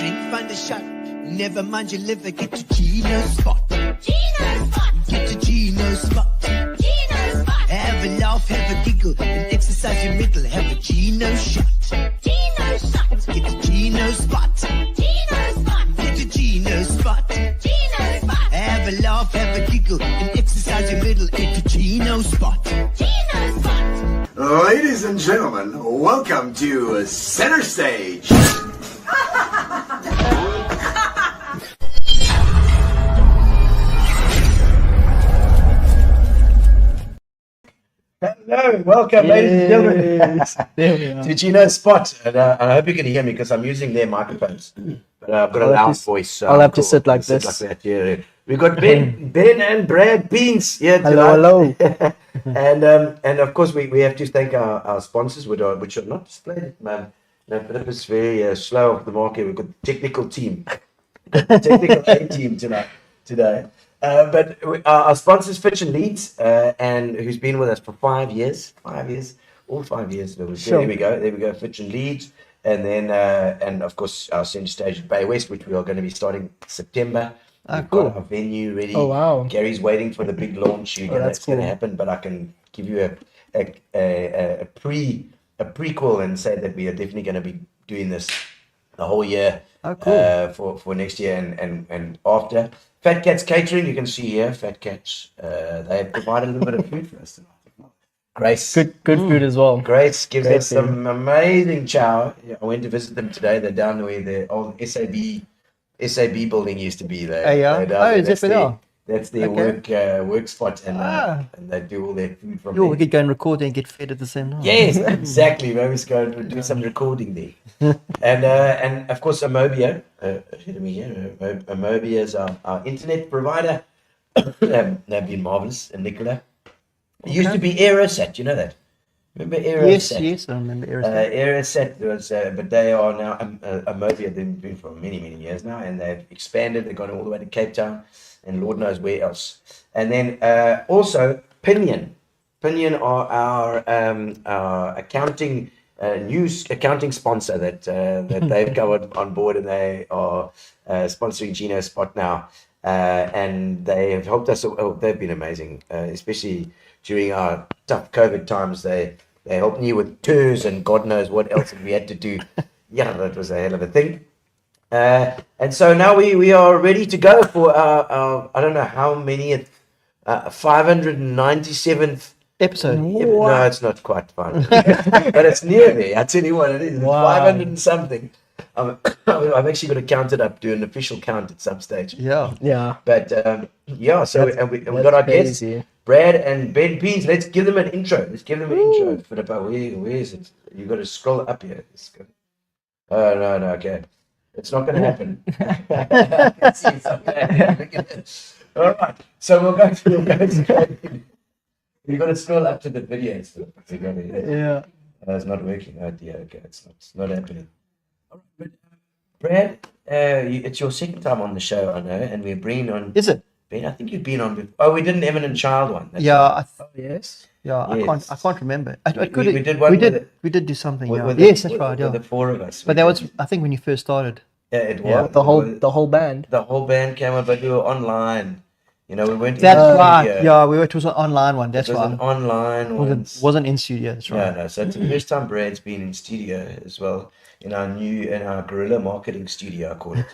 drink, find a shot. Never mind your liver, get to Gino spot. Gino spot. Get to Gino spot. Gino spot. Have a laugh, have a giggle, and exercise your middle. Have a Gino shot. Gino shot. Get to Gino spot. Gino spot. Get to Gino spot. Gino spot. Have a laugh, have a giggle, and exercise your middle. Get to Gino spot. Gino spot. Ladies and gentlemen, welcome to Center Stage. Hello, welcome, ladies and gentlemen, There we are. to Gino Spot. And I hope you can hear me because I'm using their microphones. But I've got a loud voice. So I'll have to cool. sit like Sit this. like that, yeah. We've got Ben and Brad Peens here Hello, tonight. and of course we have to thank our sponsors, which are not displayed. Man, no, Philip is very slow off the market. We've got technical team, technical A team today. But our sponsors, Fitch and Leeds, and who's been with us for 5 years. 5 years, all 5 years. Sure. There we go. Fitch and Leeds, and then and of course our centre stage at Bay West, which we are going to be starting September. We've cool. got our venue ready. Oh, wow. Gary's waiting for the big launch. That's going to cool. happen. But I can give you a prequel and say that we are definitely going to be doing this the whole year. Oh, cool. For next year and after. Fat Cats Catering, you can see here, Fat Cats. They have provided a little bit of food for us tonight. Grace. Good food as well. Grace gives Great us some amazing chow. Yeah, I went to visit them today. They're down where the old SAB building used to be. Oh, yeah? They're down Oh, there. is it for now? That's their Okay. work spot, and they do all their food from Yo, we there. could go and record and get fed at the same time. Yes, exactly. Maybe let's go and do some recording there. And of course, Amobia. Ahead of me here. Amobia is our internet provider. They've been marvelous. And Nicola. It used to be Aerosat. You know that? Remember Aerosat? Yes, I remember Aerosat. Aerosat was, but they are now Amobia. They've been for many years now, and they've expanded. They've gone all the way to Cape Town, and Lord knows where else. And then also Pinion. Pinion are our accounting news accounting sponsor that they've covered on board, and they are sponsoring Gino Spot now. And they have helped us. Oh, they've been amazing, especially during our tough COVID times. They helped me with Tues and God knows what else we had to do. Yeah, that was a hell of a thing. And so now we are ready to go for our I don't know how many 597th Episode. No, it's not quite 500, but it's near there. I tell you what, it is. It's Wow. 500 and something. I've actually got to count it up, do an official count at some stage. Yeah. Yeah. But yeah, so and we got our guests, crazy. Brad and Ben Peens. Let's give them an intro. Philippa, where is it? You got to scroll up here. Oh no, okay. It's not going to happen. I can see it's up there. All right, so we'll go straight in. You've got to scroll up to the videos. Yeah. It's not working. Oh dear, okay, it's not happening. All right, Brad, it's your second time on the show, I know, and we're bringing on. Is it? Ben, I think you've been on before. Oh, we did an Eminent Child one. That's Yeah. right. Yes. Yeah. Yes. I can't remember. We did one. We did do something. with Yeah. the- Yes, that's with- right. with Yeah. the four of us. But that was, I think, when you first started. Yeah, it Yeah. was The whole band. The whole band came on, but we were online. You know, we went. That's in the right. studio. Yeah, it was an online one. That's It was right. an online one. Wasn't in studio. That's right. No. So it's the first time Brad's been in studio as well, in our guerrilla marketing studio, I call it.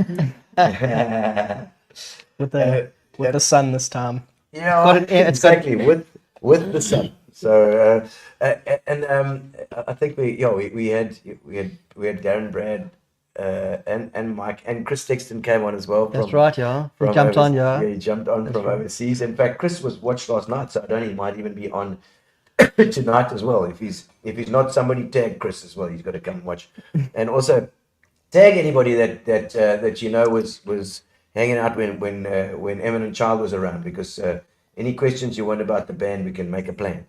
with the sun this time. Yeah, Got it, it's got- exactly with the sun. So I think we had Darren, Brad, and Mike, and Chris Sexton came on as well. That's right. Yeah. He from jumped on. overseas. Yeah. He jumped on from overseas. In fact, Chris was watched last night, so I don't know, he might even be on tonight as well. If he's not, somebody tag Chris as well. He's got to come and watch, and also tag anybody that you know was hanging out when Eminent Child was around, because any questions you want about the band, we can make a plan.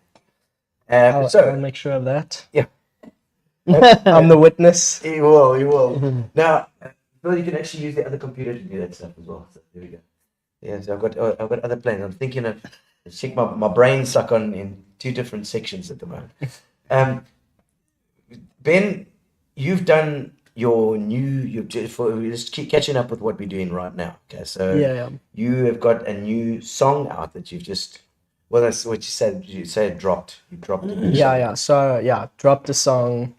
I'll make sure of that. Yeah. I'm the witness. He will. Now, Phil, you can actually use the other computer to do that stuff as well. So there we go. Yeah, so I've got other plans. I'm thinking of check my brain's stuck in two different sections at the moment. Ben, you've done you're just keep catching up with what we're doing right now. Okay, so Yeah. you have got a new song out that you've just, well, that's what you said. You said dropped. You dropped it. Yeah. So dropped a song.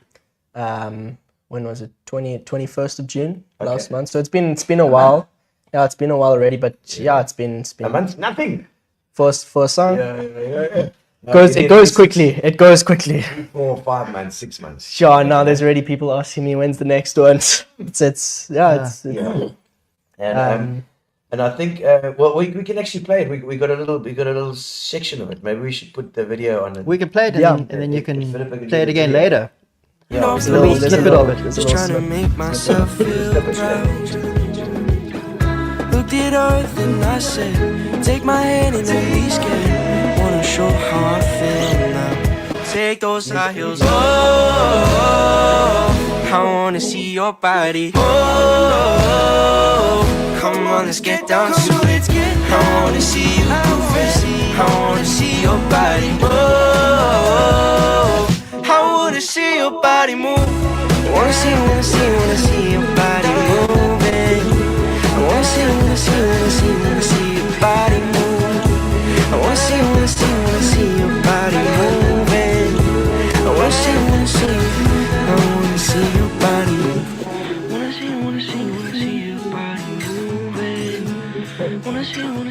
When was it? 21st of June last month. So it's been a while. Yeah, it's been a while already. But yeah, it's been A month, nothing. for a song. Yeah. It goes quickly. It goes quickly. 4, 5 months, 6 months. Sure. Now there's already people asking me when's the next one. It's And I think we can actually play it. We got a little section of it. Maybe we should put the video on it. We can play it, and then you can Philip, I can play it do again the video. later. Yeah, There's a little snippet of it. Just trying to make myself feel proud. Looked at earth and I said, take my hand and don't be scared. Wanna show how I feel now. Take those high heels off. I wanna see your body. Oh, come on, let's get down to it. I wanna see you move it. I wanna see your body. Oh, I wanna see your body move. Wanna see your body moving. I wanna see your body move. I wanna see your body moving. I wanna see your body move. Wanna see your body moving. Wanna see your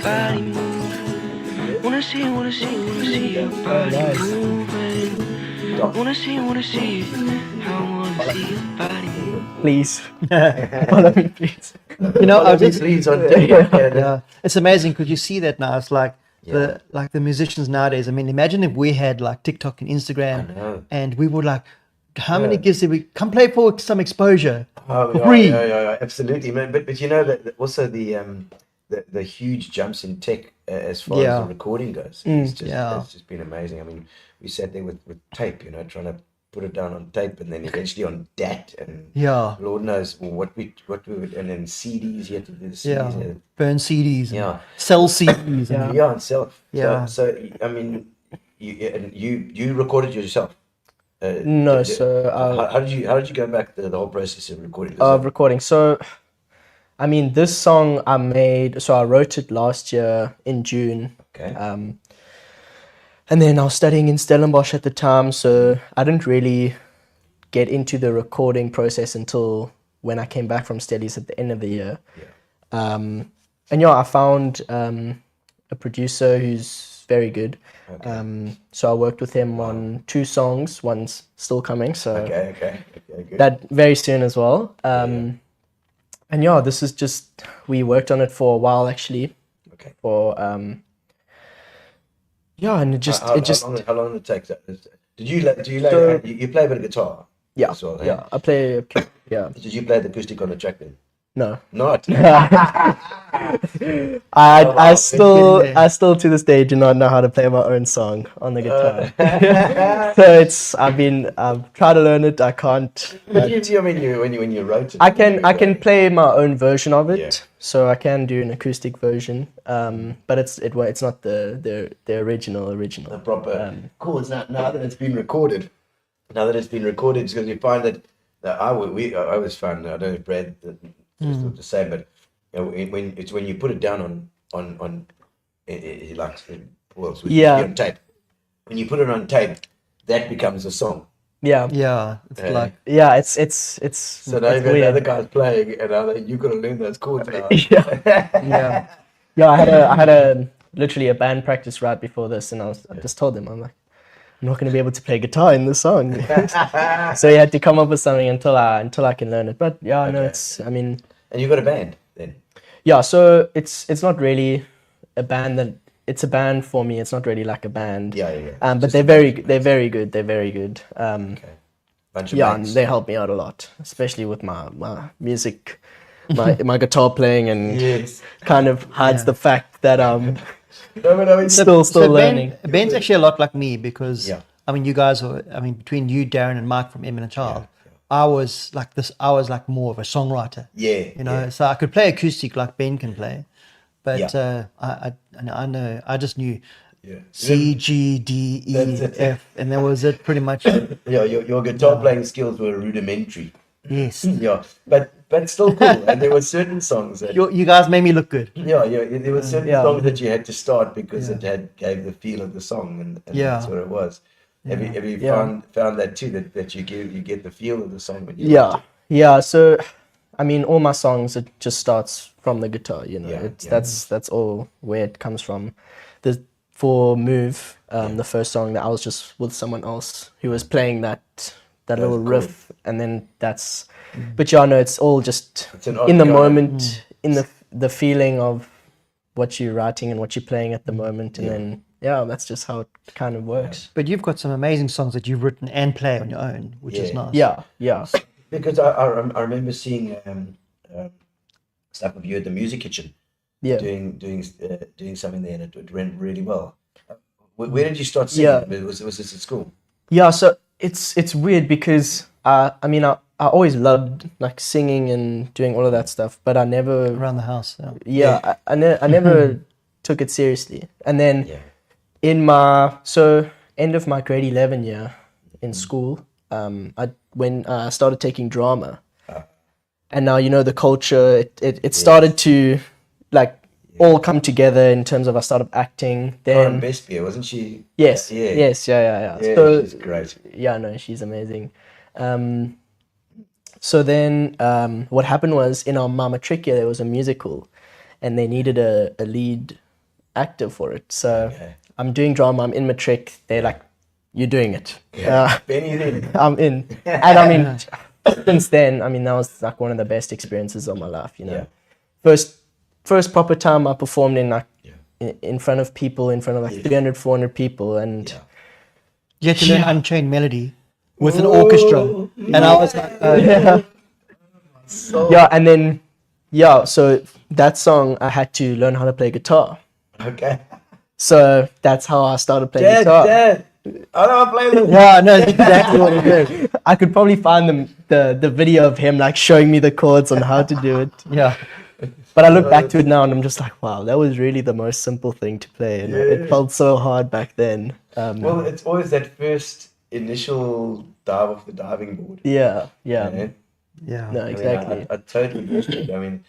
body move. Wanna see your body moving. Wanna see I wanna see your body move. Please follow me, please. You know, I just, Please on yeah, it's amazing because you see that now. It's like the musicians nowadays. I mean, imagine if we had like TikTok and Instagram, and we would like, how many gigs did we come play for some exposure for free? Yeah, absolutely, man. But you know that also the huge jumps in tech as far as the recording goes. It's just been amazing. I mean, we sat there with tape, trying to put it down on tape, and then eventually on DAT, and Lord knows what we would, and then CDs. You had to do the CDs. Burn CDs. Sell CDs. And sell. Yeah. So I mean, you recorded yourself. No, so how did you go back the whole process of recording? Recording. So, I mean, this song I made. So I wrote it last year in June. Okay. And then I was studying in Stellenbosch at the time, so I didn't really get into the recording process until when I came back from studies at the end of the year. And I found a producer who's very good. Okay. So I worked with him on 2 songs. One's still coming, so okay, good. That very soon as well. And this is just, we worked on it for a while actually. Okay. And it just how long did it take? Did you play a bit of guitar? Yeah. As well, yeah. I play. Yeah. Did you play the acoustic on the track then? No. Not. I still to this day do not know how to play my own song on the guitar. So I've tried to learn it. I can't. But I mean, when you wrote it, I can play my own version of it. So I can do an acoustic version. But it's not the original. The proper chords. Now that it's been recorded, it's because you find that I always found, I don't know if Brad the same, but when you put it down on tape, when you put it on tape, that becomes a song. It's like it's so now the other guy's playing, and you've got to learn those chords now. I had a literally a band practice right before this, and I just told them, I'm like, I'm not going to be able to play guitar in this song. So you had to come up with something until I can learn it. But And you got a band then? Yeah, so it's not really a band it's a band for me. It's not really like a band. But they're very good. They're very good. Bunch of and they help me out a lot, especially with my music, my guitar playing, and kind of hides the fact that still learning. Ben's actually a lot like me because I mean, you guys are. I mean, between you, Darren, and Mike from Eminent Child, I was like this. I was like more of a songwriter. So I could play acoustic like Ben can play, but I know. I just knew Yeah. C, G, D, E, That's it. F, and that was it pretty much. Yeah, your guitar playing skills were rudimentary. Yes. Yeah, but still cool. And there were certain songs that You guys made me look good. yeah, there were certain Yeah. songs that you had to start because Yeah. it gave the feel of the song, and Yeah. that's what it was. Have you Yeah. found that too, that you get the feel of the song when you Yeah, write yeah. So, I mean, all my songs, it just starts from the guitar. You know, Yeah, it's yeah. that's all where it comes from. For Move, the first song, that I was just with someone else who was playing that little cool. riff, and then that's. But yeah, no, it's all just It's an in the odd moment, in the feeling of what you're writing and what you're playing at the moment, and then that's just how it kind of works. But you've got some amazing songs that you've written and play on your own, which is Yeah. nice. Yeah. Because I remember seeing stuff of you at the Music Kitchen Yeah. doing something there, and it went really well. Where did you start singing? Yeah. Was this at school? Yeah, so it's weird because I mean I always loved like singing and doing all of that stuff, but I never Around the house. Yeah. I never took it seriously. And then Yeah. in end of my grade 11 year in school, I started taking drama, and now you know the culture. It started to like all come together in terms of I started acting. Karen Then Bespier, wasn't she? yes, Yeah. yes, yeah. Yeah, So she's great. yeah, no, she's amazing. So then what happened was in our matric year there was a musical, and they needed a lead actor for it. So I'm doing drama. I'm in matric. They're like, "You're doing it." Benny then. I'm in, and I mean, since then, I mean, that was like one of the best experiences of my life. You know, first proper time I performed in like in front of people, in front of like 300, 400 people, and You had to learn Unchained Melody with an orchestra. And I was like, and then so that song I had to learn how to play guitar. Okay. So that's how I started playing guitar. Dad, I don't want to play this. yeah, no, that's exactly what it is. I could probably find the video of him like showing me the chords on how to do it. Yeah. But I look back to it now and I'm just like, wow, that was really the most simple thing to play, and it felt so hard back then. Well, it's always that first initial dive off the diving board. Yeah. Yeah. No, I exactly. mean, I totally get it. I mean,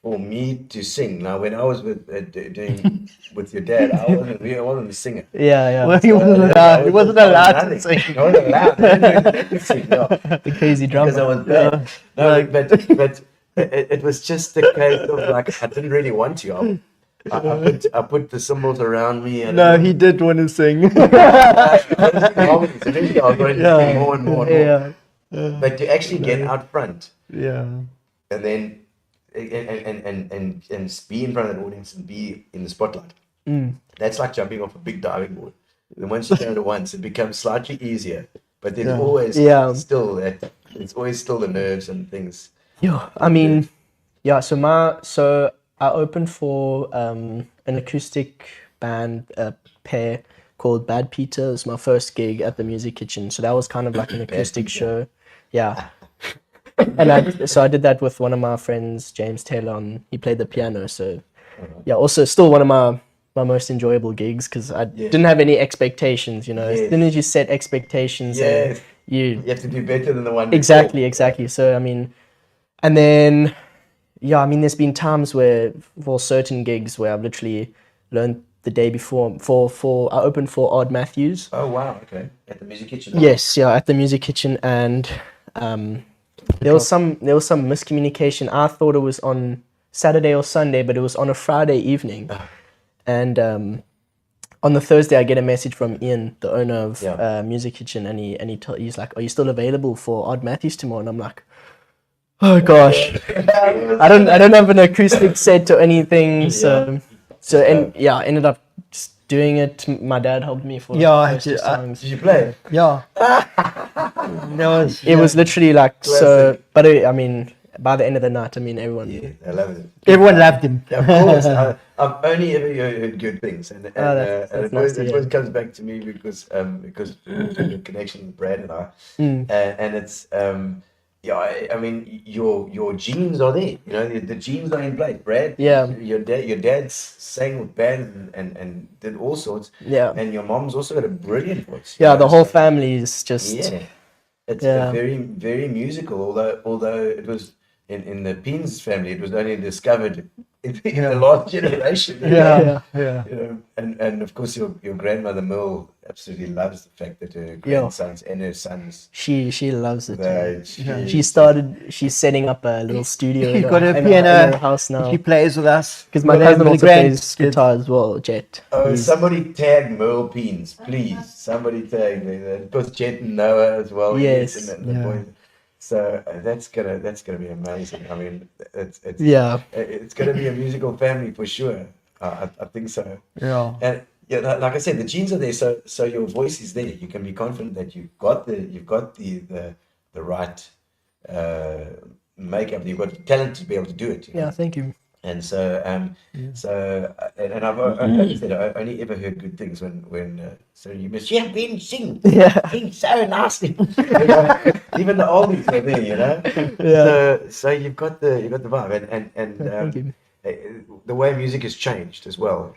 for me to sing now, when I was doing with your dad, I wasn't a singer. Yeah. Well, he wasn't allowed. He wasn't allowed to Nothing. sing. I wasn't allowed. I didn't do sing, no. The crazy drummer. Because I was bad. No, but it was just the case of like I didn't really want to. I put the cymbals around me. And No, he did want to sing. Eventually, I was going to sing more and more and more. Yeah. But to actually get out front Yeah. and then and be in front of the audience and be in the spotlight, that's like jumping off a big diving board. And once you've done it once, it becomes slightly easier. But there's always still that. It's always still the nerves and things. Yeah, I mean, so I opened for an acoustic band pair called Brad Peens. It was my first gig at the Music Kitchen. So that was kind of like an acoustic show. Yeah. And I did that with one of my friends, James Taylor, and he played the piano. So yeah, also still one of my most enjoyable gigs because I didn't have any expectations, you know. As soon as you set expectations, you have to do better than the one Exactly. So I mean, and then there's been times where for certain gigs where I've literally learned the day before I opened for Odd Matthews. Oh wow, okay. At the Music Kitchen. Yes, at the Music Kitchen, and there was some miscommunication. I thought it was on Saturday or Sunday, but it was on a Friday evening. And on the Thursday, I get a message from Ian, the owner of Music Kitchen, and he's like, "Are you still available for Odd Matthews tomorrow?" And I'm like, "Oh gosh, I don't have an acoustic set or anything." I ended up just doing it. My dad helped me for the first two songs. Did you play? Yeah. It was literally like so. But I mean, by the end of the night, I mean everyone. Yeah, I love it. Everyone loved him. Yeah, of course. I've only ever heard good things, and that's it nice always comes back to me because the connection with Brad and I, and it's yeah, I mean, your genes are there. You know, the genes are in place. Brad, Yeah. your dad's sang with bands and did all sorts. Yeah. And your mom's also got a brilliant voice. Yeah, you know, the whole so- family is just Yeah, it's Yeah. very musical. Although it was in the Peens family, it was only discovered in the last generation. you Yeah, know. yeah. You know, and of course your grandmother Mill absolutely loves the fact that her grandsons and her sons. she loves it. She's setting up a little studio She's in got her in piano. her house now. She plays with us. Because my Got her cousin little also plays grandkids. guitar as well, Jet. Oh, He's- somebody tag Merle Peens, please. Somebody tag me. Of course, Jet and Noah as well. Yes. And the boys. So that's gonna be amazing. I mean, it's Yeah. it's gonna be a musical family for sure. I think so. Yeah. And yeah, like I said, the genes are there, so your voice is there. You can be confident that you've got the right makeup. You've got the talent to be able to do it. You know? Yeah, thank you. And so, and I've like I said, I only ever heard good things when so you miss Ben sing, sing so nicely. You know, even the oldies are there, you know. Yeah. So you've got the vibe, and Thank you. the way music has changed as well.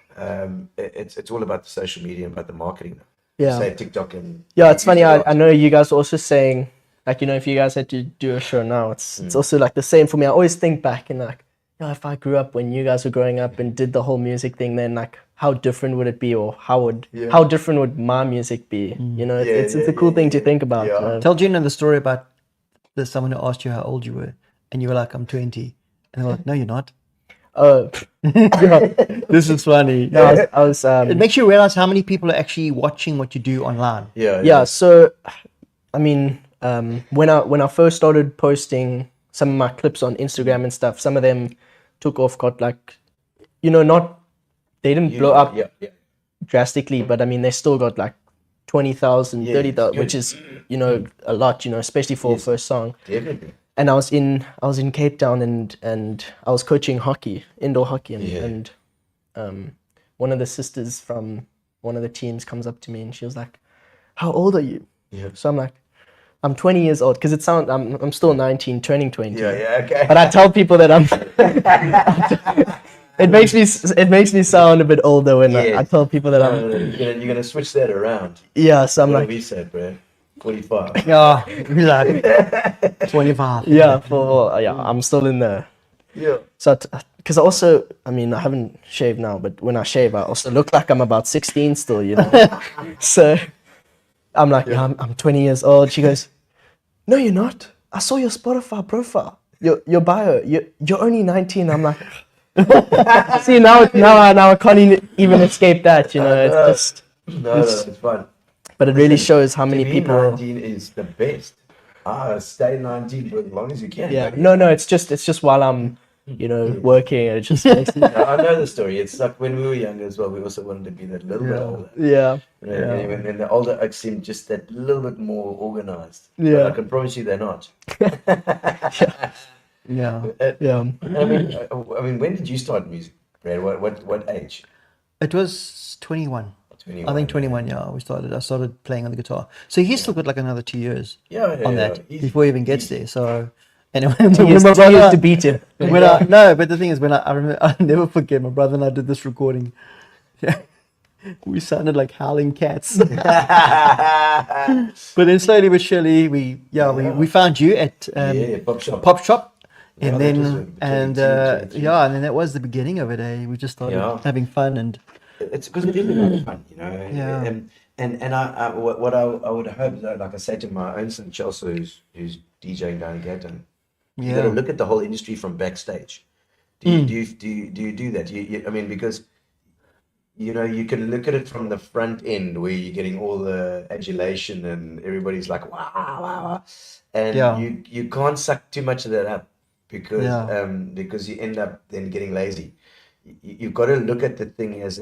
It's all about the social media and about the marketing. Yeah. Say TikTok and Yeah, it's funny. YouTube. I know you guys are also saying, like, you know, if you guys had to do a show now, it's also like the same for me. I always think back and like, you know, if I grew up when you guys were growing up and did the whole music thing, then like, how different would it be, or how different would my music be? You know, it's a cool thing to think about. Yeah. Tell Gino the story about there's someone who asked you how old you were, and you were like, I'm 20. And they're like, no, you're not. This is funny. No, I was It makes you realize how many people are actually watching what you do online. yeah. So, I mean, when I first started posting some of my clips on Instagram and stuff, some of them took off, got like, you know, they didn't blow up drastically, but I mean, they still got like 20,000, 30,000, which is, you know, a lot, you know, especially for a first song. Definitely. And I was in Cape Town and I was coaching hockey, indoor hockey, and one of the sisters from one of the teams comes up to me and she was like, "How old are you?" Yeah. So I'm like, "I'm 20 years old," because I'm still 19, turning 20. Yeah, okay. But I tell people that I'm. It makes me sound a bit older when I tell people that I'm. You're gonna switch that around. Yeah, so I'm What like, have we said, bro? 45. Yeah, we're like 25. yeah, I'm still in there. Yeah. So, because also, I mean, I haven't shaved now, but when I shave, I also look like I'm about 16 still, you know. So, I'm like, yeah, I'm 20 years old. She goes, "No, you're not. I saw your Spotify profile, your bio. You're only 19." I'm like, see, now I can't even escape that, you know. It's just, No, it's fun. but it really shows how many To me, people. 19 is the best. Stay 19 for as long as you can. Yeah, buddy. no, it's just while I'm, you know, working. It just makes me, I know the story. It's like when we were younger as well, we also wanted to be that little bit older. yeah. You know, and when the older oaks seem just that little bit more organized. Yeah. But I can promise you they're not. Yeah. Yeah. I mean, when did you start music, Brad? What age? It was 21. 21. I think 21, yeah, I started playing on the guitar. So he's still got like another 2 years on that before he even gets there. So, anyway, He when has my 2 years brother, to beat him. no, but the thing is, I remember, I'll never forget, my brother and I did this recording. We sounded like howling cats. But then slowly but surely, we found you at Pop Shop. And then, and then that was the beginning of it. We just started having fun, and it's because it is about fun, you know. Yeah. And I what I would hope, like I said to my own son Chelsea, who's DJing down in Cape Town, you got to look at the whole industry from backstage. Do you do that? I mean, because you know, you can look at it from the front end where you're getting all the adulation and everybody's like wow, and you can't suck too much of that up because you end up then getting lazy. You've got to look at the thing as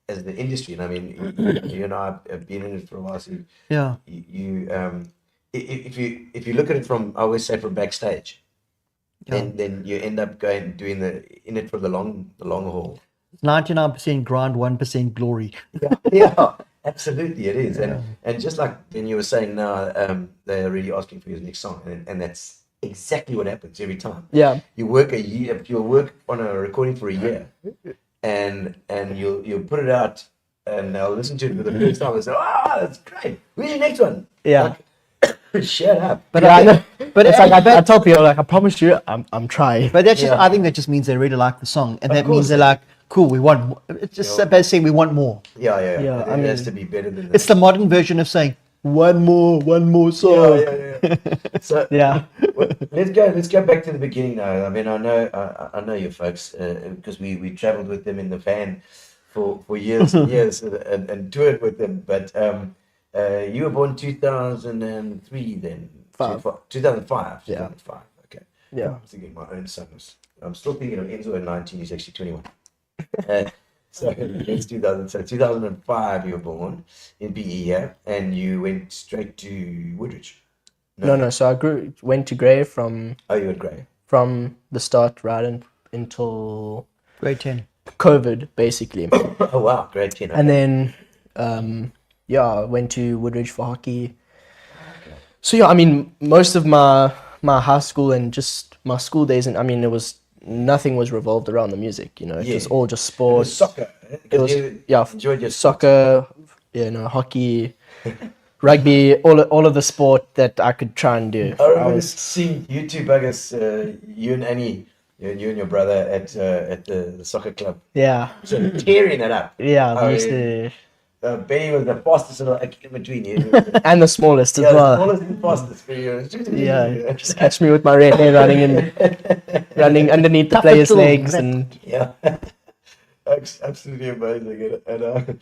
the industry. And I mean, you and I have been in it for a while. So if you look at it from, I always say, from backstage, then you end up doing in it for the long haul. 99% grind, 1% glory. Yeah, absolutely, it is. And just like when you were saying now, they're really asking for your next song, and that's exactly what happens every time. Yeah. You work a year. You'll work on a recording for a year, and you'll put it out, and they'll listen to it for the first time and say, "Oh, that's great. Where's your next one?" Yeah. Like, shut up. But Yeah, I know. but It's like I tell people, like, I promise you, I'm trying. But that's just, Yeah. I think that just means they really like the song, and Of that means course. they're like, cool, we want more. It's just basically saying we want more. Yeah. Yeah, It I mean, has to be better than It's that. the modern version of saying one more song. Yeah. So Yeah. well, let's go back to the beginning now. I mean, I know you folks because we traveled with them in the van for years and years and toured with them. But you were born 2003 then. 2005. Yeah. 2005. Okay. Yeah. I'm thinking my own son was. I'm still thinking of Enzo at 19. He's actually 21. So it's 2000. So 2005 you were born in PE, yeah, and you went straight to Woodridge. No. So I went to Grey from Oh, you were Grey. the start until Grade 10. COVID, basically. Oh wow, great 10. And then, I went to Woodridge for hockey. So yeah, I mean, most of my high school and just my school days, and I mean, nothing was revolved around the music. You know, it was all just It was sports. soccer. It was enjoyed your soccer, hockey, rugby, all of the sport that I could try and do. I remember seeing you two buggers, you and Annie, you and your brother at the soccer club, Yeah, so tearing it up. yeah, I they used mean, to, Benny was the fastest little in between you. and the smallest as Yeah, the well. smallest and fastest for you. Yeah, just catch me with my red hair running underneath the Tough players' little legs, rat. and Yeah, absolutely amazing. And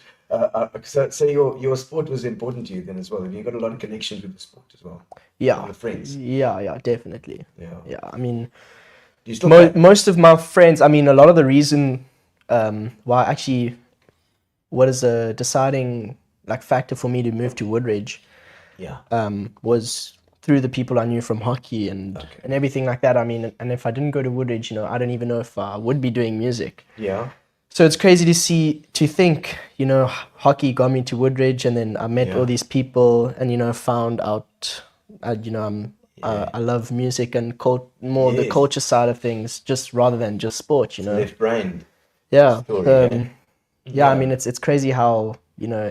so your sport was important to you then as well. You got a lot of connections with the sport as well. yeah, With friends. yeah, definitely. Yeah. Yeah, I mean, Do you still play? most of my friends. I mean, a lot of the reason why actually, what is a deciding like factor for me to move to Woodridge, Yeah. was through the people I knew from hockey and everything like that. I mean, and if I didn't go to Woodridge, I don't even know if I would be doing music. Yeah. So it's crazy to think, hockey got me to Woodridge, and then I met all these people, and found out, I love music and more the Yes. culture side of things, just rather than just sport, Left brain. Yeah. story, Yeah. I mean, it's crazy how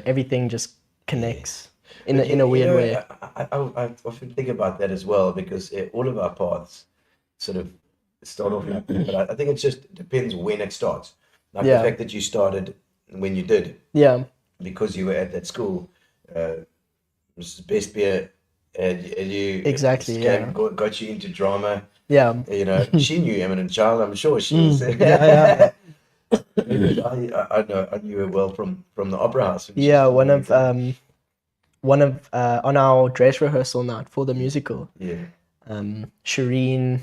everything just connects in a weird way. I often think about that as well because all of our paths sort of start off like that. But I think it just depends when it starts. Like Yeah. the fact that you started when you did Yeah. because you were at that school, Mrs. Best Beer, and you Exactly, just got you into drama. Yeah. She knew Eminent Child. I'm sure she was. Yeah. I knew her well from the Opera House. when she Yeah. was One of on our dress rehearsal night for the musical, yeah. Shireen.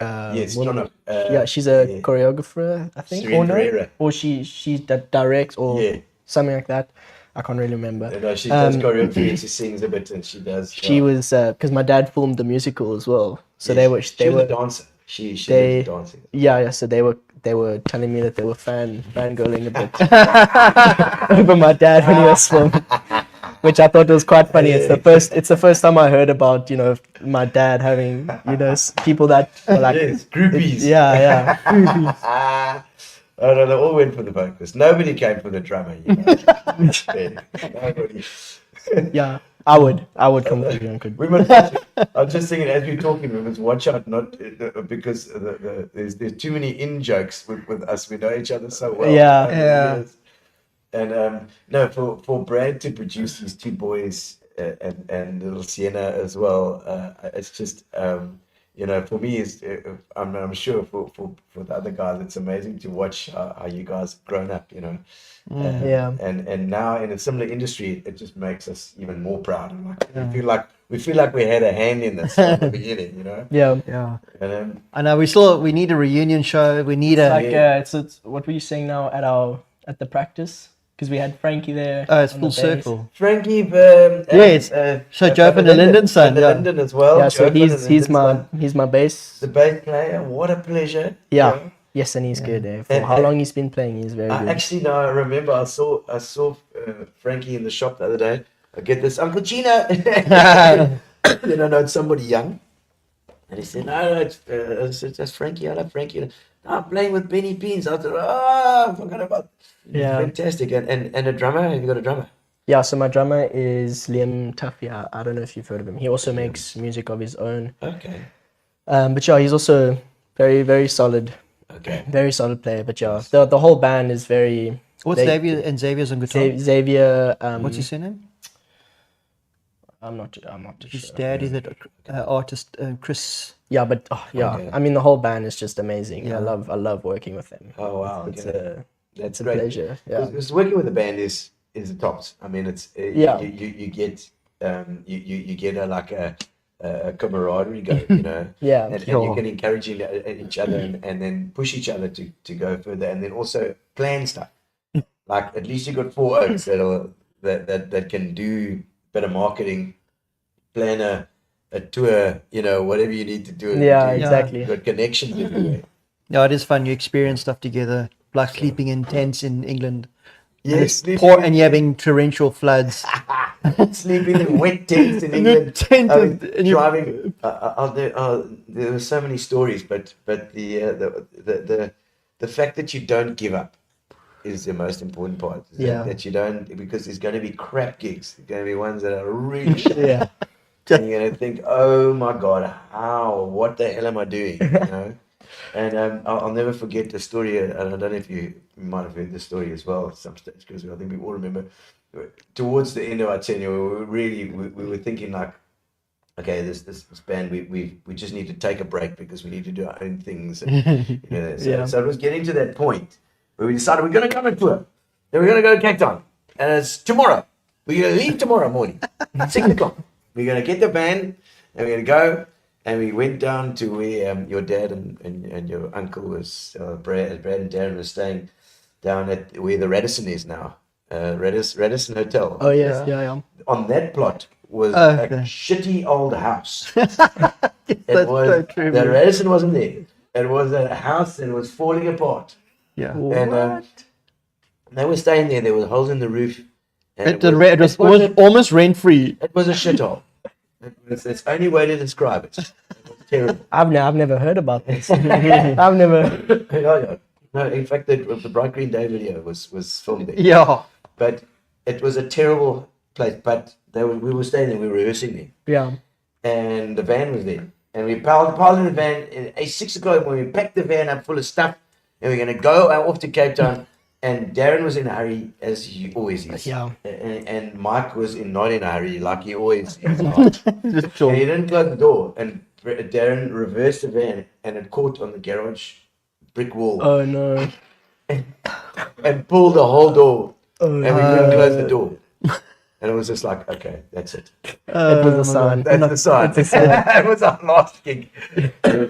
Yes, woman- Donna, yeah, she's a choreographer, I think, Shireen or no, Pereira. or she directs or Yeah. something like that. I can't really remember. No, she does choreography and she sings a bit and she does. She was because my dad filmed the musical as well, so they were she was a dancer. She they- was dancing. yeah. So they were telling me that they were fangirling a bit over my dad when he was filming, which I thought was quite funny. It's the first time I heard about my dad having people that were like Yes, groupies. yeah Oh no, they all went for the vocalist. Nobody came for the drummer. Nobody. yeah. I would come to you and could. We must. I'm just thinking as we're talking, we must watch out not because there's too many in jokes with us. We know each other so well. Yeah. over the Yeah. years. And no, for Brad to produce these two boys and little Sienna as well, it's just for me is I'm sure for the other guys it's amazing to watch how you guys have grown up. Yeah. And now in a similar industry, it just makes us even more proud. And we feel like we had a hand in this from the beginning. Yeah. Yeah. And I know we need a reunion show. We need a. Like it's what were you saying now at the practice? Because we had Frankie there. Oh, it's on full the bass. circle. Frankie, it's so Jopen and Lyndon's son, and yeah. Lyndon as well. Yeah, so Jopen and he's Lyndon's son. my bass. The bass player. What a pleasure. Yeah. Yes, and he's good. For And- how long he's been playing, he's very good. Actually, no, I remember I saw Frankie in the shop the other day. I get this, Uncle Gino. Then I know it's somebody young. And he said, no, that's Frankie. I love Frankie. No, I'm playing with Benny Peens. I thought, oh, I forgot about. Yeah. Fantastic. And a drummer? Have you got a drummer? Yeah, so my drummer is Liam Tuffy. I don't know if you've heard of him. He also makes music of his own. Okay. But yeah, he's also very, very solid. Okay. Very solid player. But yeah, the whole band is very... What's Xavier's on guitar? Xavier... What's his surname? I'm not too His sure. dad is that artist, Chris. Yeah, but Okay. I mean, the whole band is just amazing. Yeah. I love working with them. Oh, wow. It's okay. That's a great. pleasure. Yeah. Because working with a band is the tops. I mean, it's Yeah. you get you get a camaraderie going, you know. Yeah. And you can encourage each other and then push each other to go further, and then also plan stuff. Like at least you got 4 oaks that can do better marketing, plan a tour, you know, whatever you need to do. Yeah, do. exactly. You got connections everywhere. Yeah, it is fun. You experience stuff together, like sleeping in tents in England. Yes, And it's and you're having torrential floods. sleeping in wet tents in In a England. tent I mean, and you- driving. There were so many stories, but the fact that you don't give up is the most important part. Yeah. That you don't, because there's going to be crap gigs. There's going to be ones that are really shit. Yeah. And you're going to think, oh my God, what the hell am I doing? You know? And I'll never forget the story, and I don't know if you might have heard the story as well at some stage, because I think we all remember. Towards the end of our tenure, we were thinking like, okay, this band, we just need to take a break because we need to do our own things. And, you know, so it was getting to that point where we decided we're going to come on tour. Then we're going to go to Cape Town, and it's tomorrow. We're going to leave tomorrow morning, 6 o'clock. We're going to get the band, and we're going to go. And we went down to where your dad and your uncle was, Brad and Darren was staying down at where the Radisson is now, Radisson Hotel. Oh yes, yeah. On that plot was Okay. a shitty old house. That's so true. The Radisson wasn't there. It was a house that was falling apart. Yeah. And they were staying there. There were holes in the roof. And It was almost rent free. it was a shithole. It's the only way to describe it. It was terrible. I've never heard about this. I've never. No, in fact, the Bright Green Day video was filmed there. Yeah. But it was a terrible place. But we were staying there, we were rehearsing there. Yeah. And the van was there. And we piled in the van at 6 o'clock when we packed the van up full of stuff. And we're going to go off to Cape Town. And Darren was in a hurry, as he always is. Yeah. And Mike was not in a hurry, like he always is. Just And chill. he didn't close the door. And Darren reversed the van and it caught on the garage brick wall Oh no. and pulled the whole door. Oh, And we couldn't close the door. And it was just like, okay, that's it. it was a sign. That's the sign. It's a sign. It was our last gig. So we're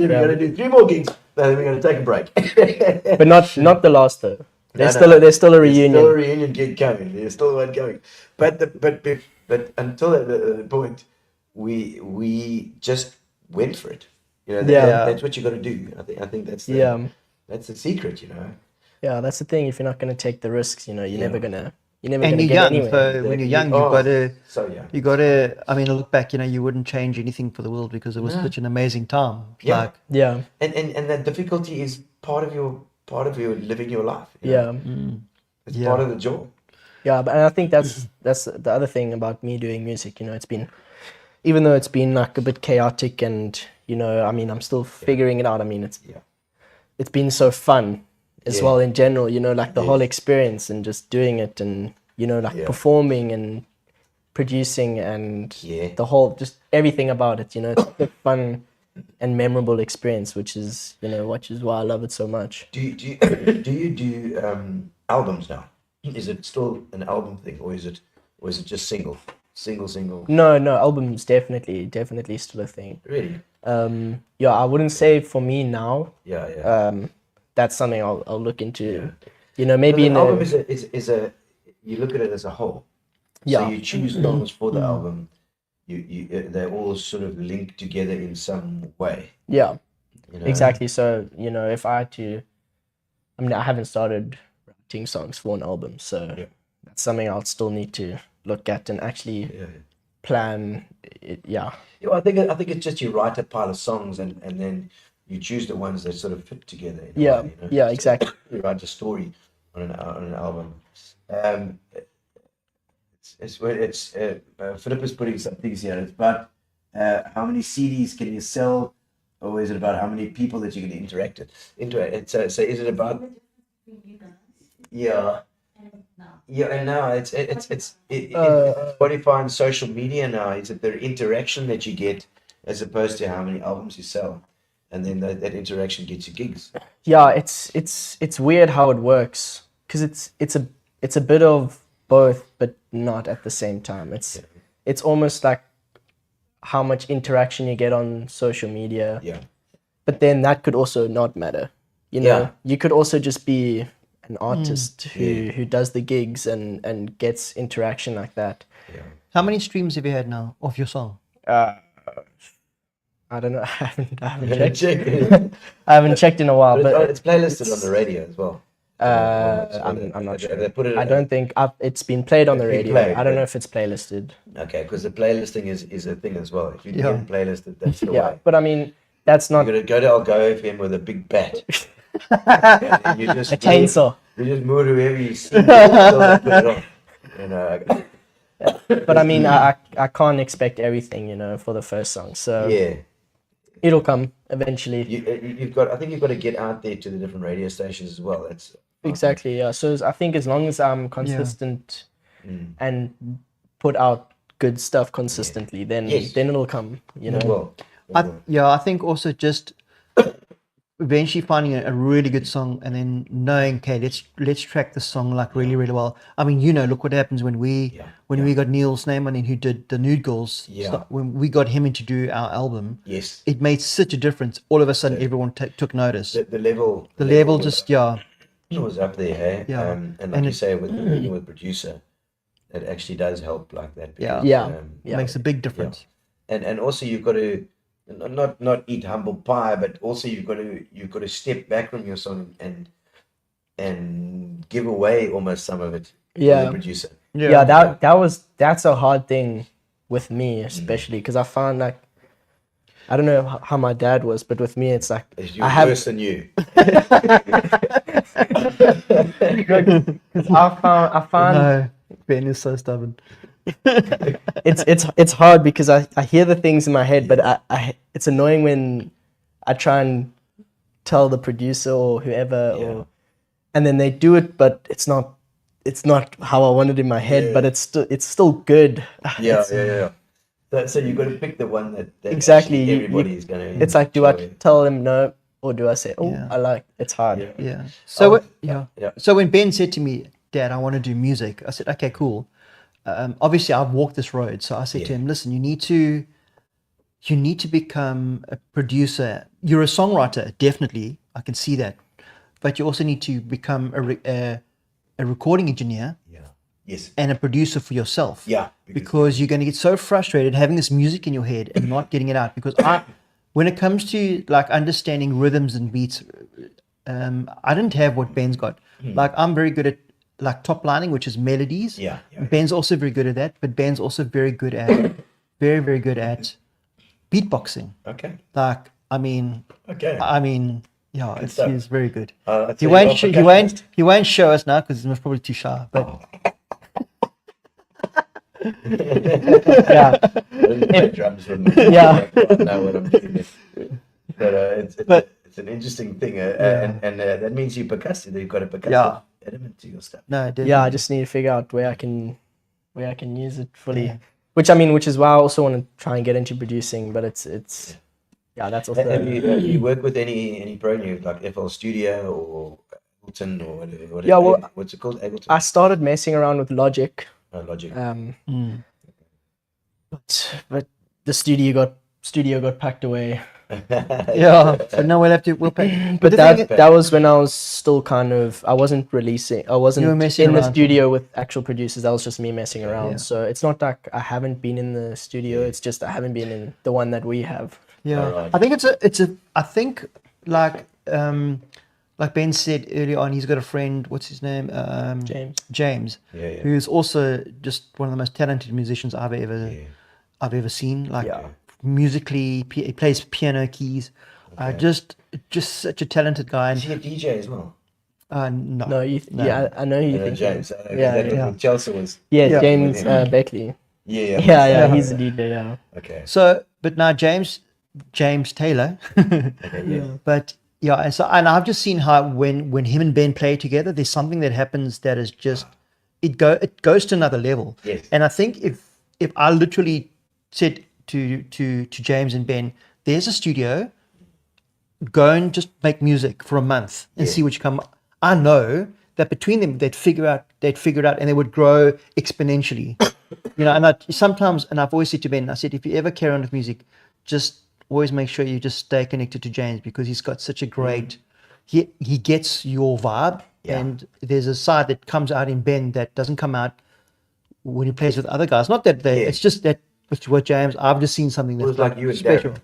going to do 3 more gigs, then we're going to take a break. But not the last though. There's No. there's still a reunion. There's still a reunion gig coming. There's still one coming. But until the point, we just went for it. You know, that's what you got to do. I think that's that's the secret. You know. Yeah, that's the thing. If you're not gonna take the risks, you know, you're never gonna And get you're young, anywhere. so when you're young, you've got to. So yeah. You got to. I mean, look back. You know, you wouldn't change anything for the world because it was such an amazing time. Yeah. Like, Yeah, And that difficulty is part of your living your life. You know? yeah, It's Yeah. part of the job. yeah. But and I think that's the other thing about me doing music. You know, it's been, even though it's been like a bit chaotic, and you know, I mean, I'm still figuring it out. I mean, it's been so fun as well in general. You know, like the whole experience and just doing it, and you know, like performing and producing and the whole, just everything about it. You know, it's a fun and memorable experience, which is why I love it so much. Do you do albums now? Is it still an album thing, or is it just single? No, albums definitely still a thing. Really? Yeah, I wouldn't say for me now. Yeah. That's something I'll look into. You know, maybe An in album is a you look at it as a whole. Yeah. So you choose songs for the album. You they all sort of link together in some way. yeah, You know? exactly. So you know, if I had to, I mean, I haven't started writing songs for an album, so that's something I'll still need to look at and actually plan. Yeah. Yeah, I think it's just you write a pile of songs and then you choose the ones that sort of fit together. in a Yeah, way, yeah, So exactly. you write a story on an album. Philip is putting some things here. It's about how many CDs can you sell, or is it about how many people that you can interact with? So is it about? Yeah. Yeah, and now it's Spotify and social media now. Is it the interaction that you get as opposed to how many albums you sell, and then that interaction gets you gigs. Yeah, it's weird how it works because it's a bit of both, but not at the same time. It's almost like how much interaction you get on social media. Yeah. But then that could also not matter. You know, Yeah. you could also just be an artist who does the gigs and gets interaction like that. How many streams have you had now of your song? I don't know. I haven't checked. I haven't checked in a while, but it's playlisted on the radio as well. I'm not sure. They put it. I don't think it's been played on the It's been radio. played, I don't know but- if it's playlisted. Okay, because the playlisting is a thing as well. If you Yeah. get playlisted, that's the Yeah, way. but I mean, that's not You're gonna go to Algo FM with a big bat. And you just a chainsaw. You just move whoever you see. Put it on. You know. But I mean, I can't expect everything, you know, for the first song. So Yeah. it'll come eventually. You've got. I think you've got to get out there to the different radio stations as well. That's Exactly, yeah. So I think as long as I'm consistent and put out good stuff consistently, then Yes. then it'll come, you know. well. I think also just eventually finding a really good song and then knowing, okay, let's track the song like really, really well. I mean, you know, look what happens when we got Neil's name on in who did the Nude Girls. Yeah. When we got him in to do our album, Yes. it made such a difference. All of a sudden, everyone took notice. The level. The level just was up there, hey? Yeah. And like And you it- say, with producer, it actually does help like that. Yeah. Yeah. makes a big difference. And also you've got to not eat humble pie, but also you've got to step back from your song and give away almost some of it. For Yeah. the producer. Yeah, that's a hard thing with me, especially because I found like I don't know how my dad was, but with me it's like It's I have worse than you. I found No, Ben is so stubborn. it's hard because I hear the things in my head, but I it's annoying when I try and tell the producer or whoever and then they do it, but it's not how I want it in my head, but it's still good. Yeah. So you've got to pick the one that Exactly, actually you- everybody's going to. It's like, do I tell them no or do I say, oh, Yeah. I like it's hard. Yeah. So yeah. So when Ben said to me, "Dad, I want to do music," I said, "Okay, cool." Obviously, I've walked this road, so I said to him, "Listen, you need to become a producer. You're a songwriter, definitely. I can see that, but you also need to become a recording engineer Yes. and a producer for yourself. Yeah. Because you're going to get so frustrated having this music in your head and not getting it out. Because when it comes to like understanding rhythms and beats, I didn't have what Ben's got. Like I'm very good at like top lining, which is melodies. Yeah. Ben's also very good at that, but Ben's also very good at very good at beatboxing. Okay. Like I mean, Okay. yeah, stuff. he's very good. I'd He say won't you're he won't show us now because he's probably too shy. But Yeah. play drums with me. Yeah. I know what I'm doing. But it's an interesting thing, and that means you percussive. You've got a percussive element to your stuff. no, definitely. Yeah, I just need to figure out where I can use it fully. Which is why I also want to try and get into producing, but it's that's also Have you worked with any program like FL Studio or Ableton or whatever? Yeah, well, what's it called? Ableton. I started messing around with Logic. Logic. But the studio got packed away. Yeah. So now we'll pay. But the thing that was when I was still kind of I wasn't You were messing in the around. studio with actual producers. That was just me messing around. Yeah. So it's not like I haven't been in the studio. It's just I haven't been in the one that we have. Yeah, Alright. I think I think like Ben said earlier on, he's got a friend. What's his name? James. James. Yeah. Who's also just one of the most talented musicians I've ever I've ever seen. Like Yeah. musically, he plays piano keys. Just such a talented guy. Is And he a DJ as well? no, No, yeah, I know you think James. Yeah, that yeah. little Chelsea was. Yeah, Yeah. James With him. Beckley. Yeah. Yeah, he's a DJ. Yeah. Okay. So, but now James Taylor. Okay. Yeah. But yeah, and I've just seen how when him and Ben play together, there's something that happens that is just it goes to another level. Yes. And I think if I literally said to James and Ben, there's a studio, go and just make music for a month and see what you come. I know that between them they'd figure it out and they would grow exponentially. And I've always said to Ben, I said, if you ever carry on with music, just always make sure you just stay connected to James, because he's got such a great he gets your vibe. And there's a side that comes out in Ben that doesn't come out when he plays with other guys. Not that it's just that with James, I've just seen something It that's was like you and special. Darren.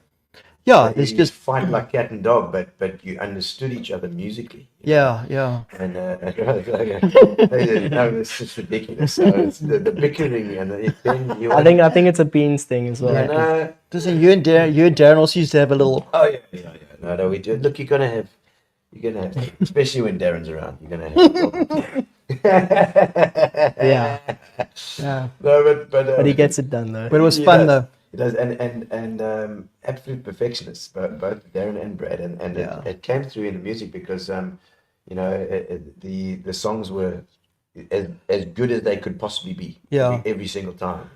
Yeah, it's you just fight like cat and dog, but you understood each other musically. yeah. And it's just ridiculous. So it's the bickering and I think it's a Beans thing as well. No. Listen, you and Darren also used to have a little. Oh yeah. No, we do. Look, you're gonna have, especially when Darren's around, you're gonna have problems. Yeah. Yeah, No, But he gets it done though. but it was He fun does. though. It does, and absolute perfectionists, both Darren and Brad, and it came through in the music because the songs were as good as they could possibly be. Yeah. every single time,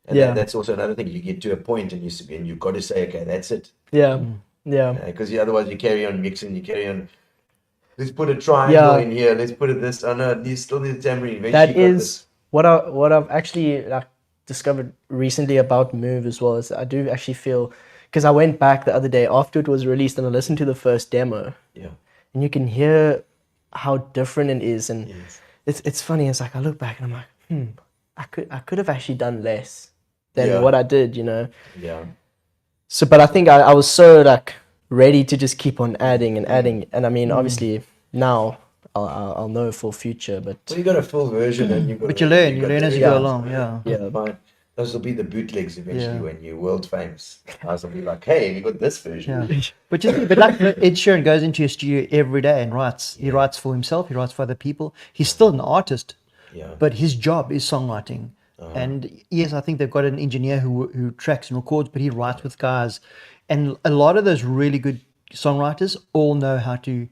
And that's also another thing. You get to a point and you've got to say, okay, that's it, Yeah. Yeah. because otherwise you carry on mixing, you carry on. Let's put a triangle in here. Let's put it this. Oh no, you still need a tambourine. Eventually That you got is this. what I've actually discovered recently about Move as well. Is I do actually feel, because I went back the other day after it was released and I listened to the first demo, and you can hear how different it is, and it's funny. It's like I look back and I'm like, I could have actually done less than what I did, Yeah. So, but I think I was so ready to just keep on adding and adding, and I mean, obviously now I'll know for future, but Well, you got a full version, and you got. But you learn as you go along. Yeah. yeah, Fine. Those will be the bootlegs eventually Yeah. when you're world famous. Guys will be like, "Hey, you got this version." Yeah, but like Ed Sheeran goes into a studio every day and writes. He writes for himself. He writes for other people. He's still an artist, but his job is songwriting. And yes, I think they've got an engineer who tracks and records, but he writes with guys. And a lot of those really good songwriters all know how to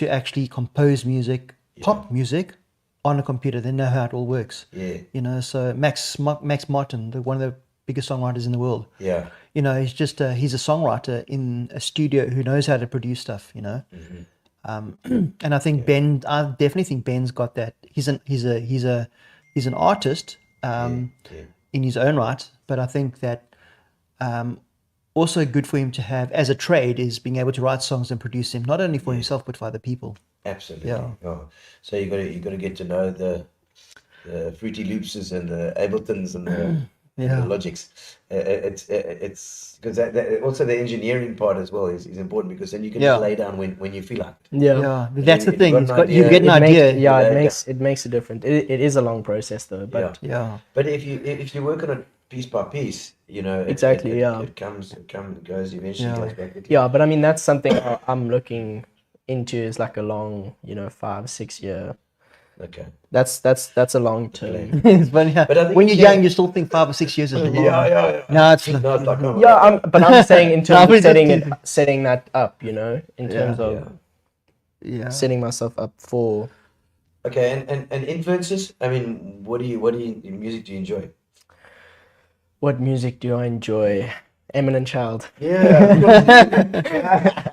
actually compose music, pop music, on a computer. They know how it all works. Yeah. So Max Martin, one of the biggest songwriters in the world. Yeah. He's just he's a songwriter in a studio who knows how to produce stuff. And I think I definitely think Ben's got that. He's an artist in his own right, but I think that also good for him to have as a trade is being able to write songs and produce them, not only for himself but for other people. Absolutely. Yeah. Oh. So you got to get to know the Fruity Loopses and the Abletons and the Logics. It's because that also the engineering part as well is important, because then you can just lay down when you feel like it. Yeah, that's the You've thing. got an You idea. get an idea. it makes a difference. It is a long process though, but But if you work on it piece by piece, Exactly, it goes eventually. Yeah. Goes back with you. yeah, but I mean that's something I'm looking into, is like a long, 5-6 year. Okay. That's a long term. It's funny how But I think when you're yeah. young, you still think 5 or 6 years is long. Yeah. No, it's No, it's like, oh, Yeah, but I'm saying in terms No, of but setting that up, in terms of yeah. setting myself up for. Okay, and influences. I mean, what music do you enjoy? What music do I enjoy? Eminent Child. Yeah.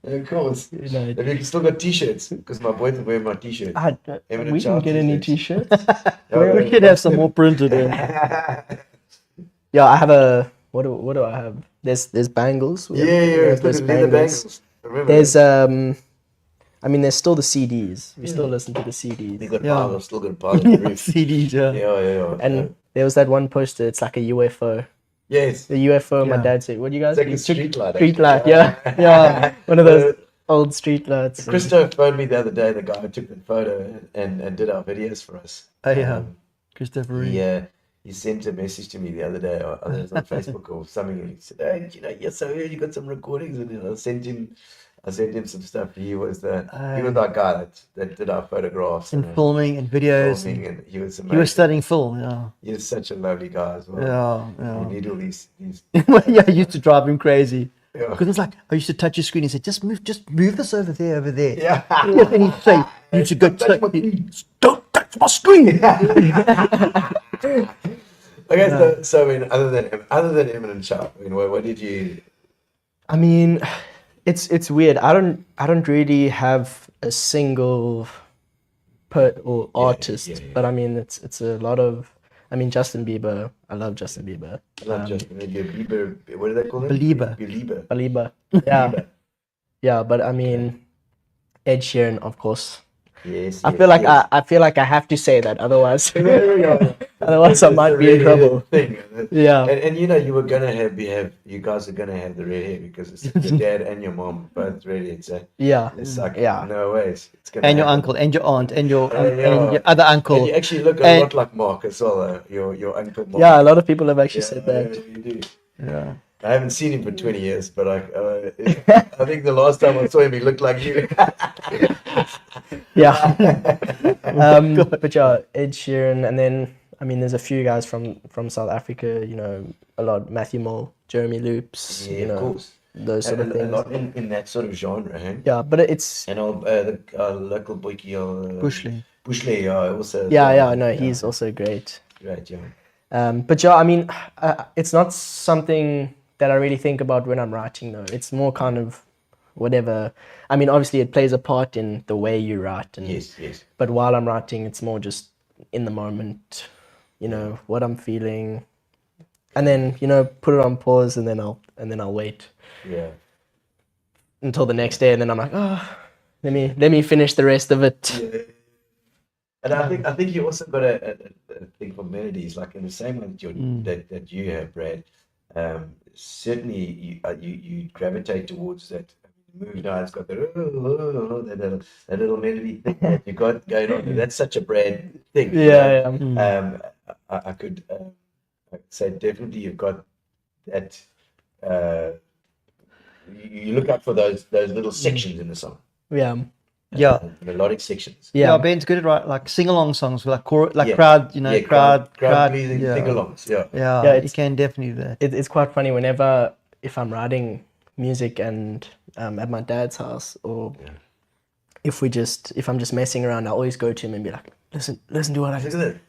Of course. You Have you still got t-shirts? Because my boys wear my t-shirt. Eminent We didn't Child get any t-shirts. t-shirts. We could have some more printed in. Yeah, I have a what do I have? There's bangles. Yeah. There's There's leather bangles. Remember There's that? I mean, there's still the CDs. We still listen to the CDs. We got Yeah. piles. I've still got a pile on the roof. CDs, yeah. Yeah. And there was that one poster. It's like a UFO. Yes. The UFO. My Yeah. dad said, "What do you guys?" It's like a street light. Street light. Yeah. One of those old street lights. Christo phoned me the other day, the guy who took the photo and did our videos for us. Oh, yeah. Christopher Reeve. he sent a message to me the other day. I was on Facebook or something, and he said, "Hey, yes, I heard you got some recordings." And I sent him some stuff. He was that guy that did our photographs and filming and videos. And he was amazing. He was studying film. Yeah. He was such a lovely guy as well. Yeah. You need all these Yeah, I used to drive him crazy. Yeah. Because it's like, I used to touch your screen and say, just move this over there. Yeah. And he'd say, you should go don't touch my screen. Okay, so I mean, other than Eminent Child, I mean, what did you? I mean, it's weird. I don't really have a single artist, but I mean, it's a lot of. I mean, Justin Bieber. I love Justin Bieber. I love Justin Bieber. What do they call it? Belieber. Yeah. Yeah, but I mean, Ed Sheeran, of course. Yes. I feel like I have to say that, otherwise I might be in trouble. Yeah. And you were gonna you guys are gonna have the red hair because it's your dad and your mom both ready. It's like no ways. It's gonna and your happen. uncle and your aunt and your other uncle. And you actually look a lot like Mark as well. Your uncle Mark. Yeah, a lot of people have actually said that. You do. Yeah. I haven't seen him for 20 years, but I think the last time I saw him, he looked like you. Yeah. But yeah, Ed Sheeran, and then I mean, there's a few guys from South Africa. A lot. Matthew Mole, Jeremy Loops. Of course. Those sort of things. A lot in that sort of genre, hey? Yeah, but it's and the local boykie, Bushley, also. Yeah, no, he's also great. Great, yeah. But yeah, I mean, it's not something that I really think about when I'm writing, though. It's more kind of whatever. I mean, obviously it plays a part in the way you write. And, yes. But while I'm writing, it's more just in the moment, what I'm feeling. And then, put it on pause and then I'll wait. Yeah. Until the next day, and then I'm like, let me finish the rest of it. Yeah. And I think you also got a thing for melodies, like in the same way that you have, Brad. Certainly, you gravitate towards that. Move now, it's got that little melody thing that you got going on. That's such a Brad thing. Yeah. I could say definitely you've got that. You look out for those little sections in the song. Yeah. Yeah. Melodic sections. Yeah, Ben's good at like sing-along songs, like crowd, crowd pleasing sing-alongs. Yeah, you can definitely do that. It's quite funny if I'm writing music and at my dad's house, or if I'm just messing around, I always go to him and be like, listen to what I do.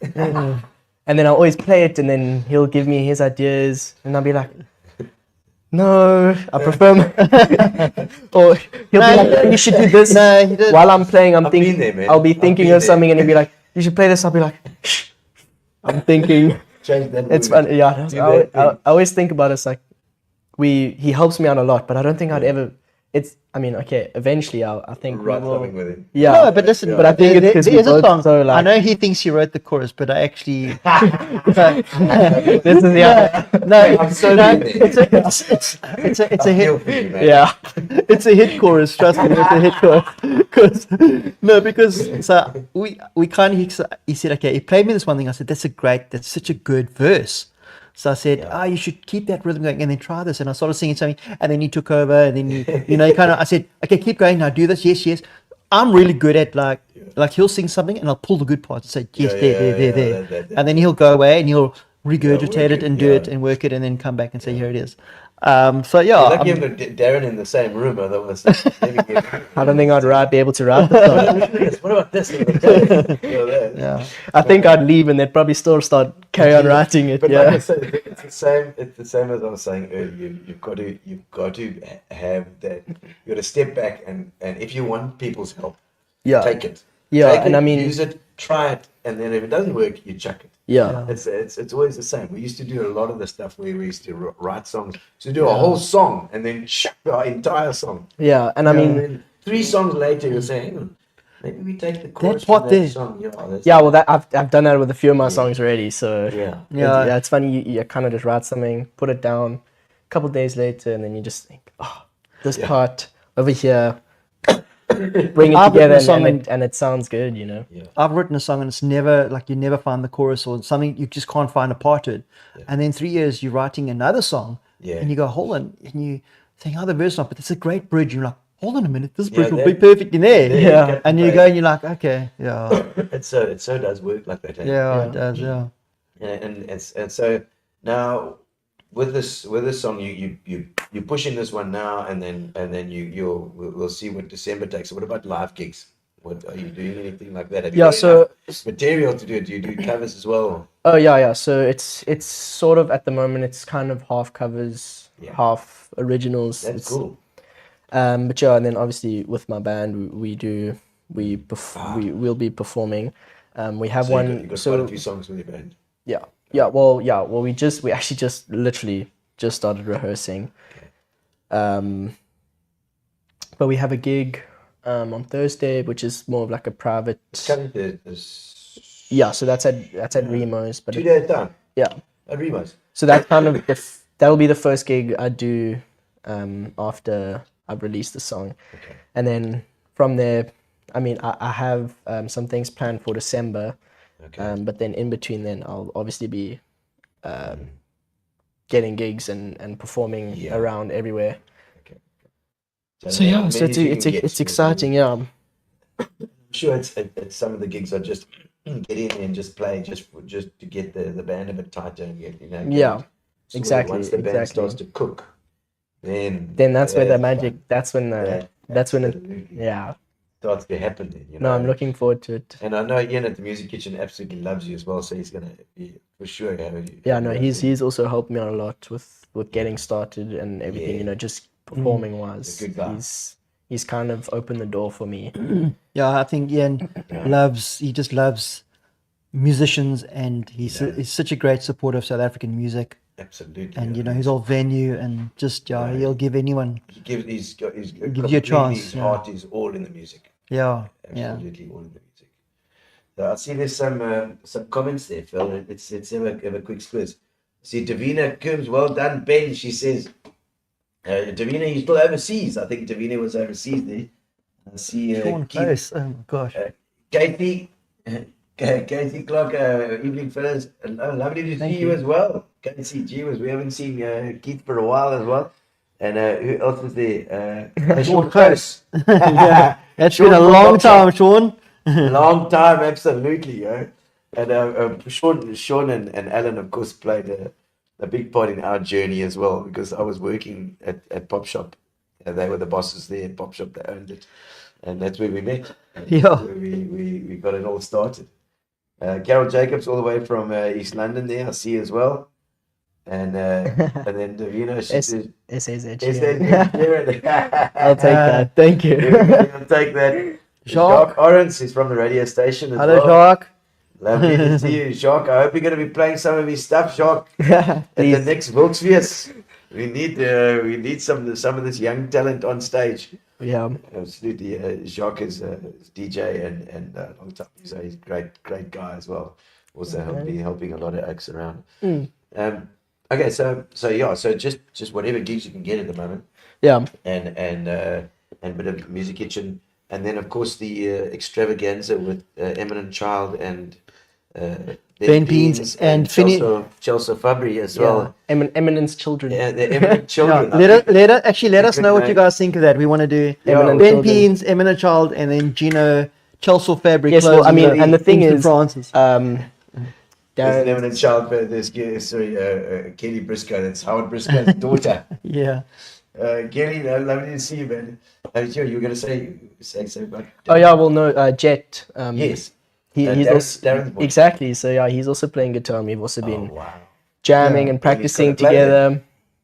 And then I always play it, and then he'll give me his ideas, and I'll be like, no, I prefer or he'll be like, you should do this. No, he didn't. While I'm playing, I've been there, man. I'll be thinking of something, and he'll be like, you should play this. I'll be like, shh, I'm thinking. Change that. It's fun. Yeah, I always think about it. It's like he helps me out a lot, but I don't think I'd ever. Eventually I think write something with him. Yeah. No, but listen, but I think it's because there's a song. So, like, I know he thinks he wrote the chorus, but I actually. This is I'm so it's a hit. Yeah. It's a hit chorus. Trust me, it's a hit chorus. Because we kind of he said, okay, he played me this one thing. I said, that's such a good verse. So I said, you should keep that rhythm going and then try this. And I started singing something, and then he took over, and then I said, okay, keep going now, do this, yes. I'm really good at like he'll sing something and I'll pull the good parts and say, yes, there. And then he'll go away and he'll regurgitate it and do it and work it and then come back and say, here it is. Lucky I've got Darren in the same room. Otherwise, I don't think I'd be able to write this. What about this? I think I'd leave and they'd probably still carry on writing it. But like I said, it's the same as I was saying earlier. You've got to have that. You've got to step back and if you want people's help, take it. Yeah, take and it, I mean, use it, try it, and then if it doesn't work, you chuck it. Yeah. It's always the same. We used to do a lot of the stuff where we used to write songs, to do a whole song and then chuck the entire song. Yeah, and I mean, then 3 songs later you're saying, hang on, maybe we take the chorus what from that song. I've done that with a few of my songs already. So it's funny. You kind of just write something, put it down, a couple of days later, and then you just think, this part over here. bring it I've written together a song and it sounds good, you know. I've written a song and it's never like you never find the chorus or something. You just can't find a part to it. And then 3 years you're writing another song, and you go, hold on, and you think, oh, the verse not, but it's a great bridge. You're like, hold on a minute, this bridge will be perfect in there. Yeah. And you go and you're like, okay, yeah, it so does work like that. it does, yeah. And so now with this song, you pushing this one now, and then we'll see what December takes. So what about live gigs? What are you doing? Anything like that? Have you got enough material to do it? Do you do covers as well? Oh yeah. So it's sort of at the moment it's kind of half covers, half originals. That's cool. But yeah, and then obviously with my band we'll be performing. We have You've got quite a few songs with your band. Well, we actually just literally started rehearsing. But we have a gig on Thursday, which is more of like a private. Yeah, so that's at Remo's. But 2 days down. Yeah. At Remo's. So that's kind of that'll be the first gig I do after I've released the song. Okay. And then from there, I mean, I have some things planned for December. Okay. But then in between then I'll obviously be getting gigs and performing around everywhere. Okay. So yeah, so it's exciting, yeah. I'm sure it's some of the gigs are just get in and just play just to get the band a bit tighter and get Exactly. Once the band starts to cook, then that's where the magic. That's when it starts to happen. Then, No, I'm looking forward to it. And I know Ian at the Music Kitchen absolutely loves you as well, so he's gonna be for sure. He's also helped me out a lot with getting started and everything. You know, just performing wise. Good guy. He's kind of opened the door for me. Yeah, I think Ian just loves musicians, and he's such a great supporter of South African music. Absolutely. And his whole venue, and just he'll give anyone. He's gives you a chance. His heart is all in the music. Yeah, Absolutely all in the music. So I see there's some comments there, Phil. Let's have a quick squiz. See Davina Coombs, well done, Ben. She says, Davina, you're still overseas. I think Davina was overseas there. I see Sean Close. Oh my gosh. Katie Clark, evening fellas. Lovely to see you as well. Casey G we haven't seen Keith for a while as well. And who else was there? Sean Close. It's been a long time, Sean. Long time, absolutely. And Sean and Alan, of course, played a big part in our journey as well, because I was working at Pop Shop. They were the bosses there at Pop Shop. They owned it. And that's where we met. Yeah. We got it all started. Carol Jacobs, all the way from East London there, I see as well. And then Davina, she says, SAZ. I'll take that. Thank you. I'll take that. Jacques Orange is from the radio station as Hello, well. Jacques. Lovely to see you, Jacques. I hope you're going to be playing some of his stuff, Jacques. At the next Volksfeest. We need some of this young talent on stage. Yeah. Absolutely. Jacques is DJ and long time. He's a great guy as well. Also helping a lot of acts around. Okay, so just whatever gigs you can get at the moment. Yeah. And a bit of Music Kitchen, and then of course the extravaganza with Eminent Child and Ben Peens and Chelsea Fabbri as well. Eminent's Children. Yeah, the Eminent Children. Let us know what you guys think of that. We want to do Ben Peens, Eminent Child, and then Gino, Chelsea Fabbri. Yes, well, I mean, and the thing is, Francis. There's an Eminent Child, but there's Kelly Briscoe. That's Howard Briscoe's daughter. Yeah. Kelly, lovely to see you, man. You were going to say about... Oh yeah, well no, Jet. Yes. He's also exactly. So yeah, he's also playing guitar. And we've also been jamming and practicing together.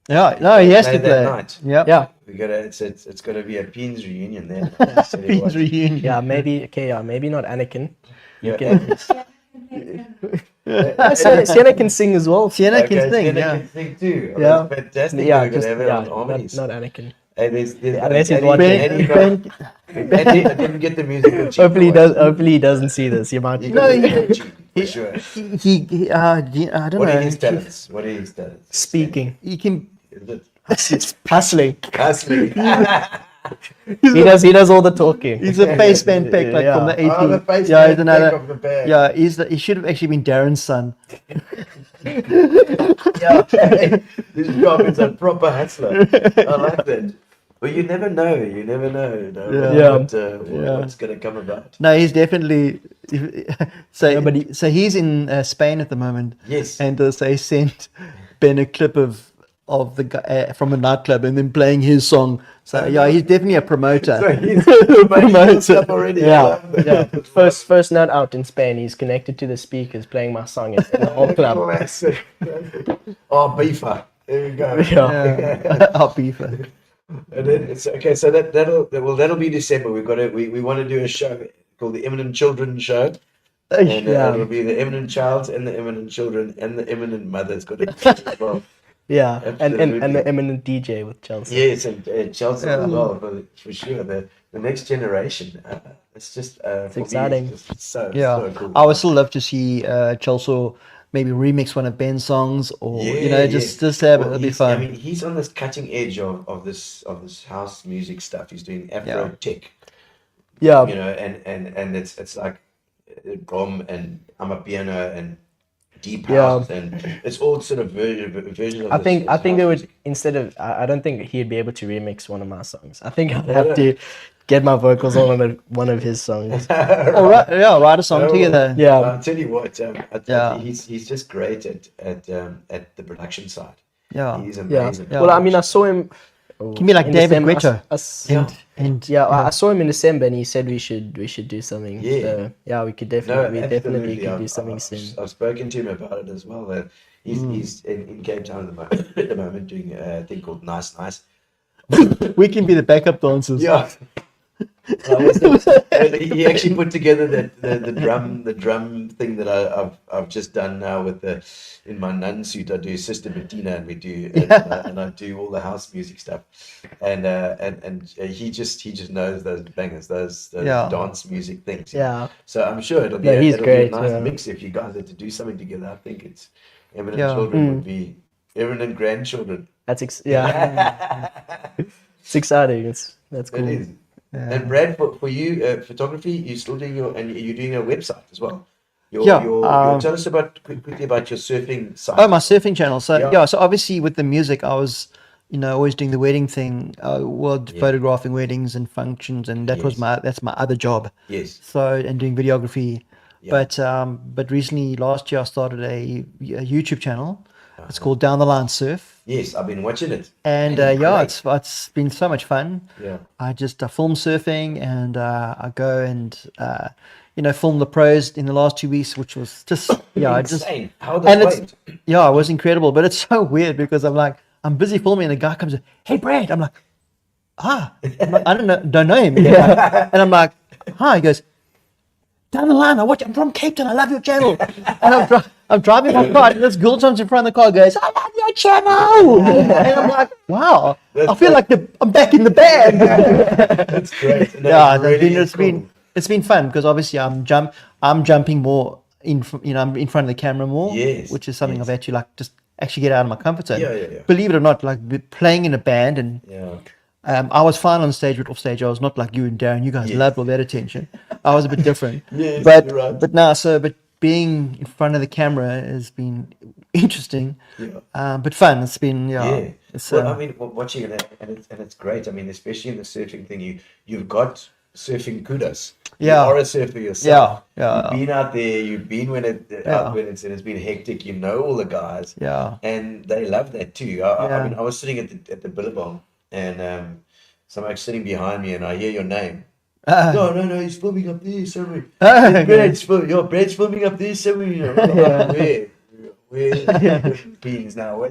Yeah, no, he has to play. Night. Yeah. We got it's got to be a Peens reunion there. Peens reunion. Yeah, maybe not Anakin. Sienna can sing as well. Sienna can sing. Sienna can sing too. Yeah, fantastic. Yeah, we're gonna have it on harmonies. Not Anakin. Hey, there's Unless he's watching. I didn't get the music. Hopefully he doesn't see this. You might. For sure. He I don't know. What are his talents? Speaking. He can. Hustling. He does all the talking. He's a bassman pick like from the 80s. Oh, the bass yeah, man he's another. pick of the band. Yeah, he should have actually been Darren's son. Yeah, this job is a proper hustler. I like that. But you never know. You never know. What's going to come about. No, he's definitely. So he's in Spain at the moment. Yes. And they sent Ben a clip of the guy from a nightclub and then playing his song. So yeah, he's definitely a promoter. So he's promoting stuff already. Yeah. First night out in Spain, he's connected to the speakers playing my song in the whole club. Classic. Oh, beefer. There you go. Yeah. I'll be fair. And then it's okay. So that'll be December. We want to do a show called the Eminent Children Show. And it'll be the Eminent Child and the Eminent Children and the Eminent Mother's got to as well. Yeah, and Absolutely. the eminent DJ with Chelsea. Yes, and Chelsea as well, for sure. The next generation. It's just It's for me, exciting. it's just so cool. I would still love to see Chelsea maybe remix one of Ben's songs, or just have Well, it'll be he's- fun. I mean, he's on this cutting edge of this house music stuff. He's doing Afro tech, Yeah, and it's like drum and amapiano and deep house, and it's all sort of version of I this- think this they house would music. instead of I don't think he'd be able to remix one of my songs. I think I'd have to get my vocals on one of his songs. Or write a song together. Yeah, I'll tell you what, Yeah. he's just great at the production side. Yeah. He's yeah. amazing. Well, I mean, I saw him. Give me like in David December. Guetta. And I saw him in December, and he said we should do something. Yeah. So, yeah, we could No, definitely absolutely. could do something I've soon. I've spoken to him about it as well. He's in Cape Town at the moment doing a thing called Nice Nice. we can be the backup dancers. Yeah. He actually put together the drum thing that I've just done now with in my nun suit. I do Sister Bettina, and we do and I do all the house music stuff, and he just knows those bangers, those dance music things. Yeah. So I'm sure it'll be He's great. a nice Yeah. mix if you guys had to do something together. I think it's Eminent Yeah. Children would be Eminent Grandchildren. That's it's exciting. That's cool. It is. And Brad, for you, photography, you're still doing you're doing a website as well. Tell us quickly about your surfing site. Oh, my surfing channel. So Yeah. so obviously with the music, I was, always doing the wedding thing, photographing weddings and functions, and that's my other job. Yes. So and doing videography, Yeah. but recently last year I started a YouTube channel. It's called Down the Line Surf, Yes, I've been watching it. and Great. it's been so much fun. Yeah. I just film surfing, and I go and film the pros in the last 2 weeks, which was just Insane. How and they it's played. it was incredible. But it's so weird because I'm busy filming, and the guy comes in, "Hey Brad," I'm like, "Ah," I don't know him, and I'm like, "Hi," he goes, "Down the line, I'm from Cape Town, I love your channel," and I'm driving my car, and this girl jumps in front of the car, goes, "I love your channel," and I'm like, "Wow, I feel like I'm back in the band." That's great. No, It's been fun because obviously I'm jumping more I'm in front of the camera more, Yes, which is something yes. I've actually just get out of my comfort zone. Yeah. Believe it or not, playing in a band, and Yeah. I was fine on stage, but off stage I was not like you and Darren. You guys Yes. loved all that attention. I was a bit different. Yes, but you're right. but being in front of the camera has been interesting, Yeah. but fun. It's been Yeah. It's, Well, I mean, watching it, and it's great. I mean, especially in the surfing thing, you've got surfing kudos. Yeah. You are a surfer yourself. Yeah. You've been out there. You've been out when it's been hectic. You know all the guys. Yeah. And they love that too. I mean, I was sitting at the Billabong, and somebody's sitting behind me, and I hear your name. No, he's filming up there somewhere. Brad's filming up there somewhere. Where Peens now? I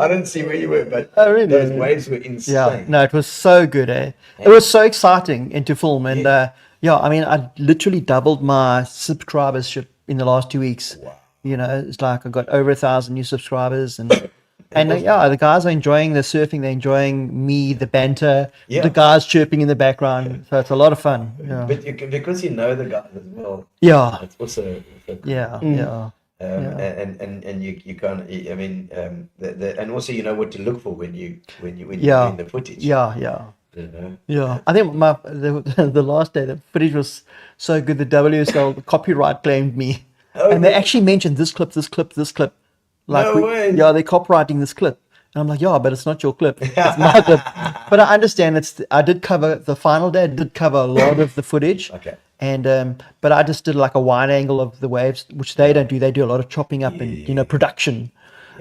didn't see where you were, but those waves were insane. Yeah, no, it was so good. It was so exciting and to film, and I mean, I literally doubled my subscribership in the last 2 weeks. Wow. It's like I got over 1,000 new subscribers, and the guys are enjoying the surfing. They're enjoying me, the banter, Yeah. the guys chirping in the background. So it's a lot of fun. Yeah, But because you know the guys as well, yeah, it's also cool. yeah. And you can't. I mean, and also you know what to look for when you Yeah. doing the footage. Yeah. Yeah, I think the last day the footage was so good. The WSL the copyright claimed me, and they actually mentioned this clip, this clip, this clip. No way. Yeah, they're copywriting this clip, and I'm like, yeah, but it's not your clip, it's my clip. But I understand I did cover the final day. I did cover a lot of the footage. Okay. And but I just did like a wide angle of the waves, which they don't do. They do a lot of chopping up and production.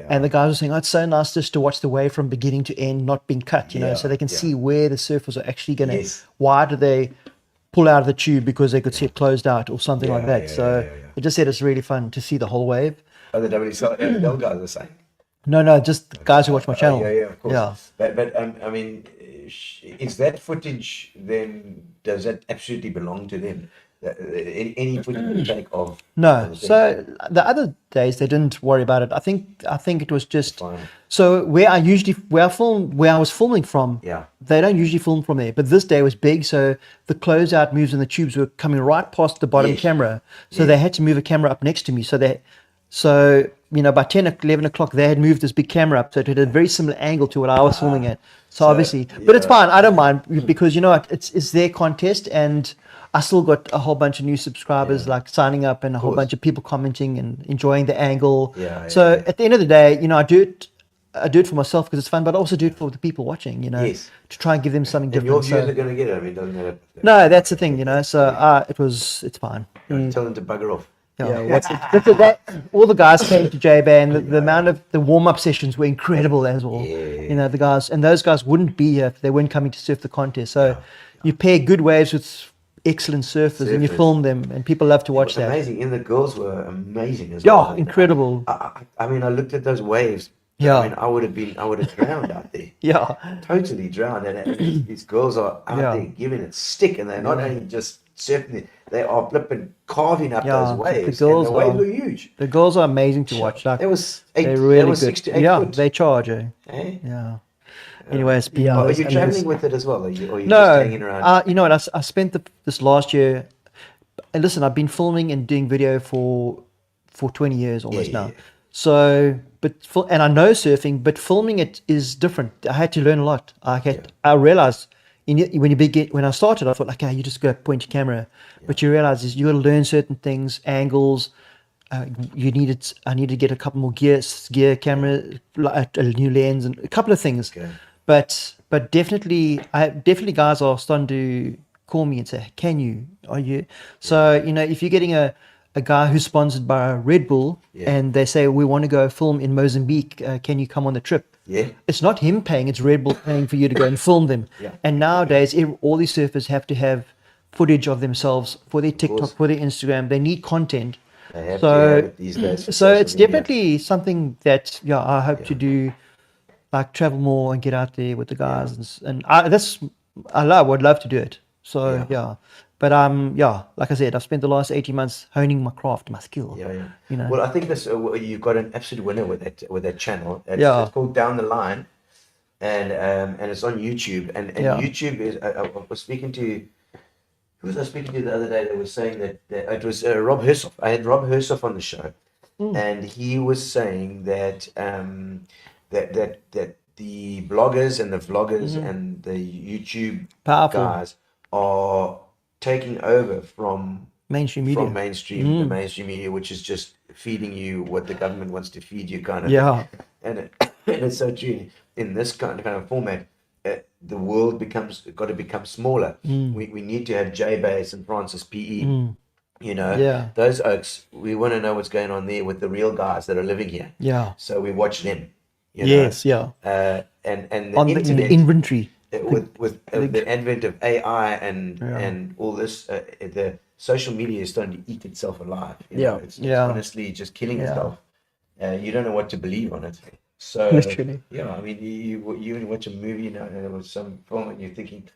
And the guys were saying, oh, it's so nice just to watch the wave from beginning to end, not being cut, so they can see where the surfers are actually going to, why do they pull out of the tube because they could see it closed out or something like that. They just said it's really fun to see the whole wave. Oh, the WSL guys are saying? No, just guys who watch my channel. Of course. Yeah. But I mean, is that footage then, does that absolutely belong to them? Any footage you take of? No. So the other days they didn't worry about it. I think it was just fine. So where I was filming from, they don't usually film from there. But this day was big, so the closeout moves and the tubes were coming right past the bottom camera. So they had to move a camera up next to me. So by 10, 11 o'clock, they had moved this big camera up, so it had a very similar angle to what I was filming at. So obviously, but it's fine. I don't mind because you know what, it's their contest, and I still got a whole bunch of new subscribers like signing up, and a whole bunch of people commenting and enjoying the angle. So at the end of the day, I do it for myself because it's fun, but I also do it for the people watching. To try and give them something different. Your viewers are going to get it. I mean, it doesn't matter. No, that's the thing. So it's fine. Tell them to bugger off. All the guys came to J-Ban. The amount of the warm-up sessions were incredible as well. The guys, and those guys wouldn't be here if they weren't coming to surf the contest. So you pair good waves with excellent surfers and you film them, and people love to watch that. Amazing, and the girls were amazing as well. Yeah, incredible. I mean, I looked at those waves. Yeah, I mean, I would have drowned out there. Totally drowned. And these girls are out there giving it stick, and they're not only just surfing, they are flipping, carving up those waves. The waves were huge. The girls are amazing to watch. Like, they're really good. 6 to 8 foot. They charge. Anyways, are you traveling with it as well, or are you just hanging around? You know what? I spent this last year. And listen, I've been filming and doing video for 20 years almost now. So, and I know surfing, but filming it is different. I had to learn a lot. I realized when I started, I thought, okay, you just go point your camera, but you realize is you got to learn certain things, angles. I need to get a couple more gear camera, a new lens, and a couple of things. But definitely guys are starting to call me and say, are you? So, if you're getting a guy who's sponsored by Red Bull and they say, we want to go film in Mozambique, can you come on the trip? It's not him paying, it's Red Bull paying for you to go and film them. And nowadays, all these surfers have to have footage of themselves for their TikTok, for their Instagram. They need content. They have to have it these days. So it's definitely something that I hope to do. Like travel more and get out there with the guys, and I would love to do it. So but like I said, I've spent the last 18 months honing my craft, my skill. Well, I think you've got an absolute winner with that channel. It's called Down the Line, and it's on YouTube. And YouTube is. I was speaking to. Who was I speaking to the other day? That was saying that it was Rob Hersoff. I had Rob Hersoff on the show, and he was saying that. That the bloggers and the vloggers and the YouTube guys are taking over from mainstream media. The mainstream media, which is just feeding you what the government wants to feed you, kind of. And it's so true. In this kind of format, the world got to become smaller. We need to have J-Base and Francis P.E. Those oaks. We want to know what's going on there with the real guys that are living here. So we watch them. And the internet, the inventory with the advent of AI and all this, the social media is starting to eat itself alive. It's honestly just killing itself. You don't know what to believe on it. So literally, I mean, you watch a movie and there was some film and you're thinking.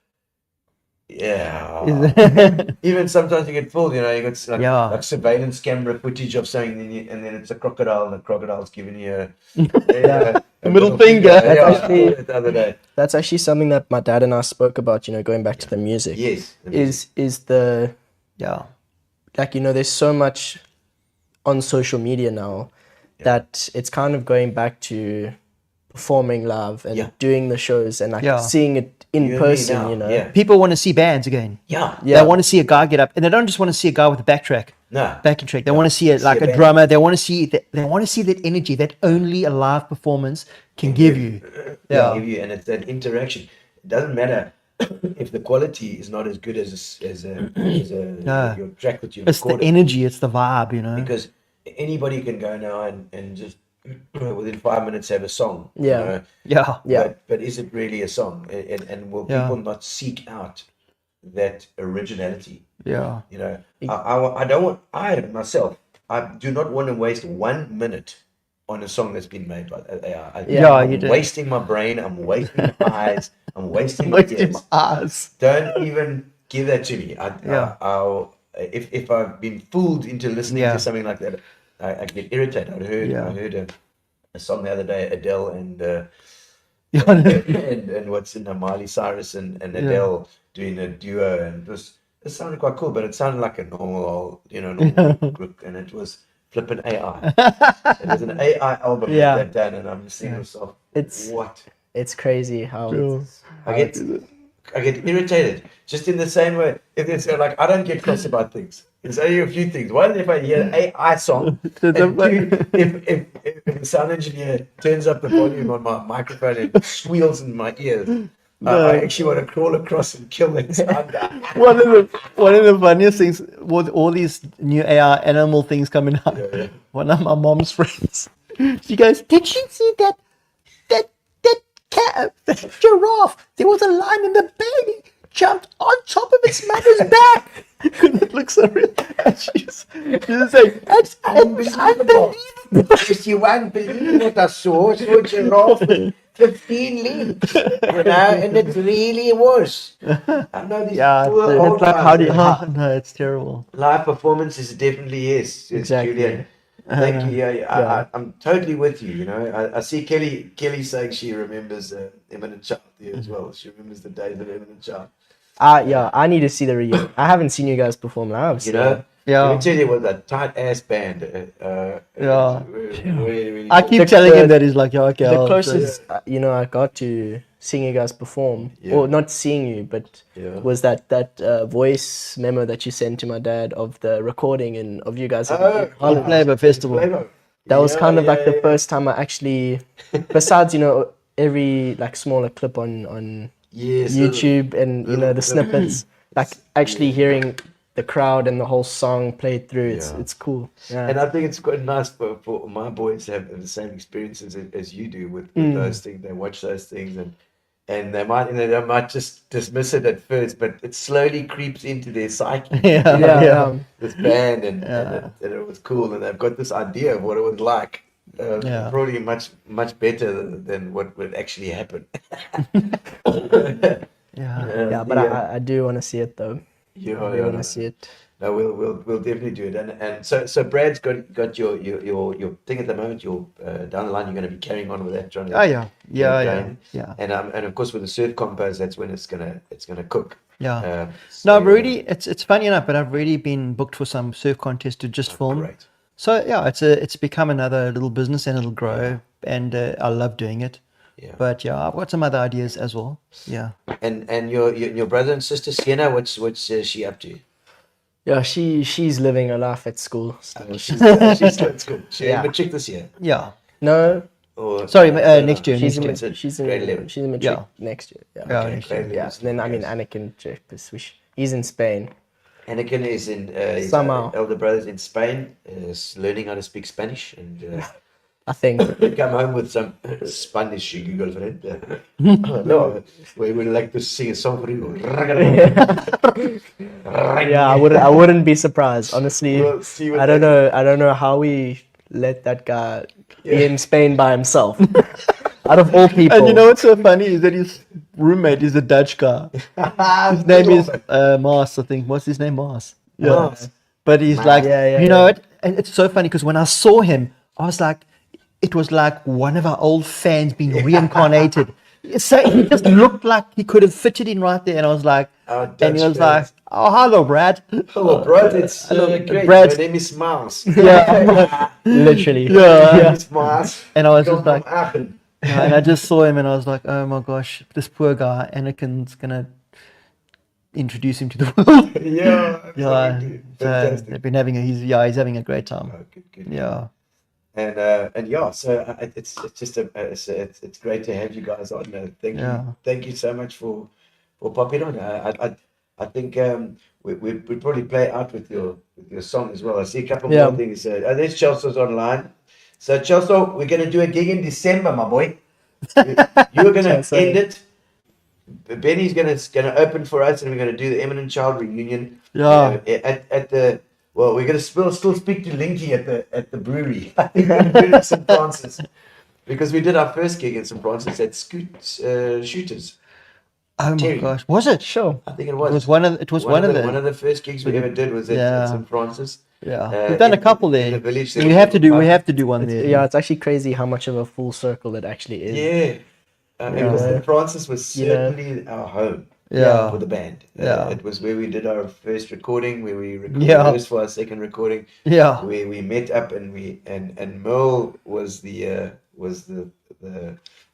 Even sometimes you get fooled, you got like surveillance camera footage of something, and then it's a crocodile, and the crocodile's giving you a middle finger. The other day. That's actually something that my dad and I spoke about, going back to the music. Is the there's so much on social media now that it's kind of going back to performing live and Yeah. doing the shows and like Yeah. seeing it in You and me person, now, you know. yeah. People want to see bands again. Yeah. Yeah. They want to see a guy get up, and they don't just want to see a guy with a backtrack. No. Backing track. They Yeah. want to see it See like a a band. drummer. They want to see that. They want to see that energy that only a live performance can give you. Yeah. Yeah. And it's that interaction. It doesn't matter if the quality is not as good as No. your track that you've It's the recorded. energy. It's the vibe. You know. Because anybody can go now and just within 5 minutes have a song. you Yeah. know. Yeah. Yeah. But is it really a song? And will Yeah. people not seek out that originality? Yeah. You know, I don't want, I myself, I do not want to waste 1 minute on a song that's been made by AI. Yeah, I'm you do. wasting my brain, I'm wasting my eyes, I'm wasting my Wasting ears. my eyes. Don't even give that to me. Yeah. If I've been fooled into listening Yeah. to something like that, I get irritated. Yeah. I heard a song the other day, Adele and Yeah. and what's in Miley Cyrus and Adele doing a duo, and it sounded quite cool, but it sounded like a normal group, and it was flipping AI. It was an AI album Yeah. that they've done, and I'm seeing myself. It's- What It's crazy how it's, I get irritated just in the same way. If it's like I don't get cross about things. There's only a few things. One, if I hear an AI song, and two, if the sound engineer turns up the volume on my microphone and squeals in my ears, I actually want to crawl across and kill that sound guy. One of the funniest things with all these new AI animal things coming out. Yeah. One of my mom's friends, she goes, "Did you see that cat, that giraffe? There was a lion and the baby jumped on top of its mother's back." It looks so real. And she's saying, "It's unbelievable." If you won't believe what I saw, so giraffe with 15 limbs, and it really was. I know these Yeah, poor it's old like, guys, how do you- Oh, no, it's terrible. live performances, it definitely is. Yes, Exactly. Julian. Thank you. Yeah, I'm totally with you. You know, I see Kelly saying she remembers Eminent Child there as well. She remembers the days of Eminent Child. I need to see the reunion. I haven't seen you guys perform live. You so- know, Yeah. let me tell you, it was a tight ass band. Yeah. Really I good. keep The- telling the- him that he's like, "Yeah, okay." The I'll- closest I got to seeing you guys perform, Yeah. or not seeing you, but Yeah. was that voice memo that you sent to my dad of the recording and of you guys. Oh, on Flavor Festival. Flavor. That was Yeah, kind of like yeah, the yeah. first time I actually, besides every like smaller clip on Yes, YouTube and the little- snippets, like actually hearing the crowd and the whole song played through. Yeah. It's cool. Yeah. And I think it's quite nice for my boys to have the same experiences as you do with those things. They watch those things and they might just dismiss it at first, but it slowly creeps into their psyche. Yeah, Yeah, yeah. This band and it was cool, and they've got this idea of what it was like. Yeah. Probably much better than what would actually happen. Yeah. Yeah, but I do want to see it though. Yeah, I really want to see it. No, we'll definitely do it. And so Brad's got your thing at the moment. You're down the line. You're going to be carrying on with that, trying to Oh yeah. Yeah. going. Yeah. And of course with the surf compos, that's when it's gonna cook. Yeah. So, No, I've already. It's funny enough, but I've already been booked for some surf contest to just film. Great. So yeah, it's become another little business and it'll grow, and I love doing it. Yeah. But yeah, I've got some other ideas as well. Yeah. And your brother and sister Sienna, what's she up to? Yeah, she's living her life at school. So She's still at school. She Yeah. matric this year. Yeah. no, Or Sorry, next year. she's Next year. in she's grade in 11. she's in matric Yeah. next year. Yeah. Yeah, Okay, next year. grade Yeah. 11. And then Yes. Anakin he's in Spain. Anakin is in his Somehow. elder brother's in Spain, is learning how to speak Spanish, and I think. come home with some Spanish girlfriend. No, we would like to sing a song for you. Yeah, I wouldn't be surprised. Honestly, We'll see what I don't know how we let that guy be in Spain by himself. Out of all people. And you know what's so funny is that his roommate is a Dutch guy. His name is Mars, I think. What's his name? Mars. Yeah. Mars. But he's like, Yeah, you know yeah. what? And it's so funny because when I saw him, I was like, it was like one of our old fans being reincarnated. So he just looked like he could have fitted in right there. And I was like, Our and Dutch he was fans. like, oh, hello, Brad. Hello, Brad. It's great. Brad's- My name is Mars. Yeah. Literally. Yeah. It's Mars. And I was Come just like, from Aachen. And I just saw him and I was like, oh my gosh, this poor guy. Anakin's gonna introduce him to the world. Yeah, Yeah, absolutely. so Fantastic. they've been he's having a great time. Oh, good. Yeah, And yeah, so it's just it's great to have you guys on. Thank you so much for popping on. I think we'd probably play out with your song as well. I see a couple more things. There's Chelsea's online. So Chelsea, we're gonna do a gig in December, my boy. You're gonna end it. Benny's gonna open for us, and we're gonna do the Eminent Child reunion. Yeah. At the we're gonna still speak to Linky at the brewery. I think we're gonna do it in St. Francis because we did our first gig in St. Francis at Shooters. oh Terry. my gosh, was it? Sure. I think it It was. was one of the one of the first gigs we ever did was at St. Francis. yeah. We've done a couple in there. the village. We have to do one there. Yeah, it's actually crazy how much of a full circle it actually is. Yeah. Because St. Francis was certainly our home. Yeah. For the band. Yeah. It was where we did our first recording, where we Yeah. rehearsed for our second recording. Yeah. Where we met up and Merle was the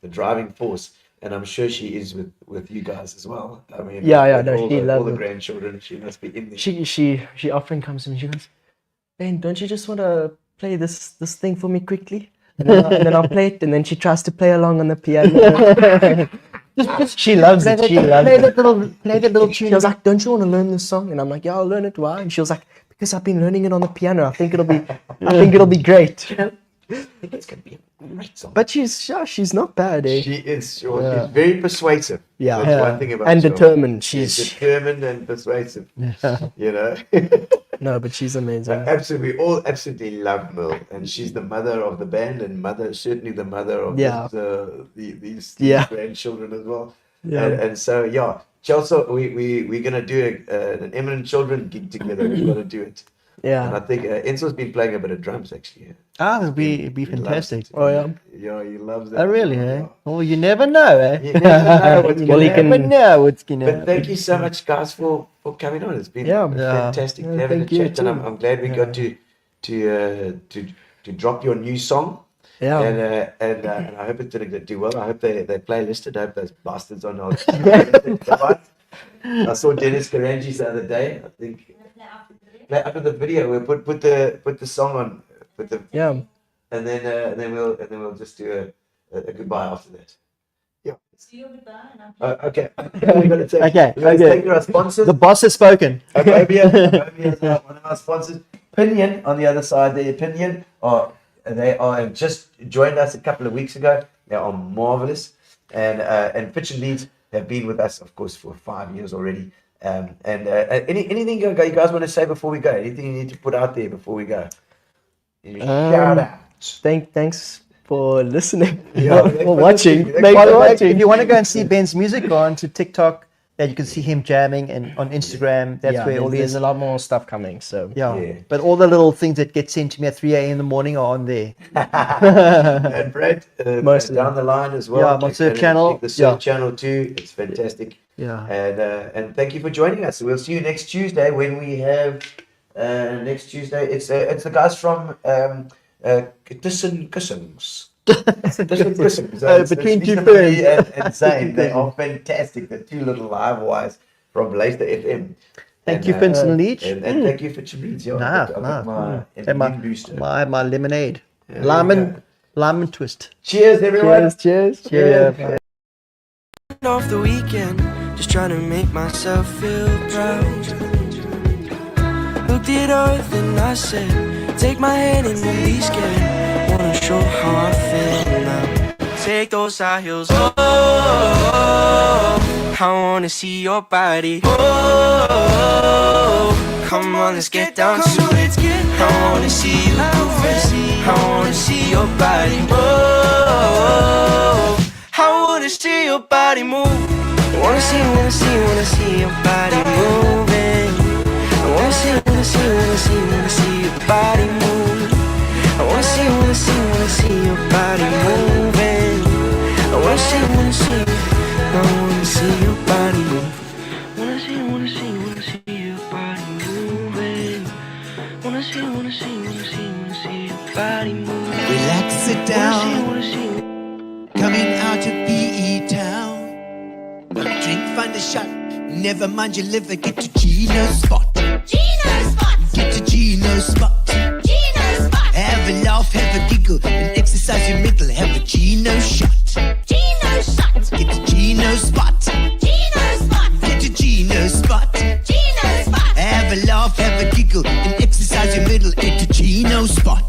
driving force. And I'm sure she is with you guys as well. I mean, Yeah, no, all she all loves the it. grandchildren. She must be in there. She often comes to me. She goes, Ben, don't you just want to play this thing for me quickly? And then I'll play it. And then she tries to play along on the piano. She loves it. She loves it. Play that little She tune. was like, don't you want to learn this song? And I'm like, yeah, I'll learn it. Why? And she was like, because I've been learning it on the piano. I think it'll be great. I think it's gonna be a great song. But she's not bad, eh? She is. She's very persuasive. Yeah. That's one thing about And her. determined. She's She's determined and persuasive. You know. no, but she's amazing. Absolutely, we all absolutely love Merle, and she's the mother of the band, and certainly the mother of these grandchildren as well. Yeah. And so Chelsea, we're gonna do an Eminent Children gig together. We've got to do it. Yeah. And I think Enzo's been playing a bit of drums actually. It'd be He loves fantastic. it. Oh, yeah. Yeah, he loves that. Oh really? Eh? Yeah. Well, you never know, eh? You never know what's Well, gonna he can- happen. Never know what's gonna. But thank you so much, guys, for coming on. It's been fantastic Yeah, having a thank you chat, and too. I'm glad we got to drop your new song. Yeah. And I hope it's gonna do well. I hope they playlisted. I hope those bastards on our. I saw Dennis Karanji's the other day. I think after the video, we'll put the song on, Yeah. and then we'll just do a goodbye after that. Yeah. Okay. We're gonna take, Okay, we're gonna okay. take our sponsors. The boss has spoken. Amobia is one of our sponsors. Pinion on the other side there. Pinion have just joined us a couple of weeks ago. They are marvelous, and Fitch and Leeds have been with us, of course, for 5 years already. Anything you guys want to say before we go? Anything you need to put out there before we go? Shout out. Thanks for listening. Yeah, thanks for for watching. listening. Thanks By for the way, watching. if you want to go and see Ben's music, go on to TikTok. That you can see him jamming, and on Instagram, that's where all there's his a lot more stuff coming. So Yeah. But all the little things that get sent to me at 3 a.m. in the morning are on there. And Brad, Most of down the line as well. Yeah, my surf channel. The surf Yeah. channel too. It's fantastic. Yeah. And thank you for joining us. We'll see you next Tuesday when we have next Tuesday. It's the guys from Kussings. Between two friends and Zane. They are fantastic. The two little live wires from Leicester FM. Thank you, Vincent Leach. And thank you for Leach. Yeah, I've got my immune booster. My lemonade. Yeah, Lemon twist. Cheers, everyone. cheers. Cheers. Off the weekend, just trying to make myself feel proud. Looked at earth and I said, take my hand and don't be scared. Wanna show how I feel now. Take those high heels. Oh, I wanna see your body. Oh, come on, let's get down to it. I wanna see you moving. I wanna see your body. Oh, I wanna see your body move. I wanna see your body moving. I wanna see your body move. I wanna see your body moving. I wanna see your body move. Wanna see your body moving. Wanna see your body move. Relax, sit down. Wanna see. Coming Never mind your liver, get to Gino spot. Gino spot. Get to Gino spot. Gino spot. Have a laugh, have a giggle, and exercise your middle. Have a Gino shot. Gino shot. Get to Gino spot. Gino spot. Get to Gino spot. Gino spot. Have a laugh, have a giggle, and exercise your middle. Get to Gino spot.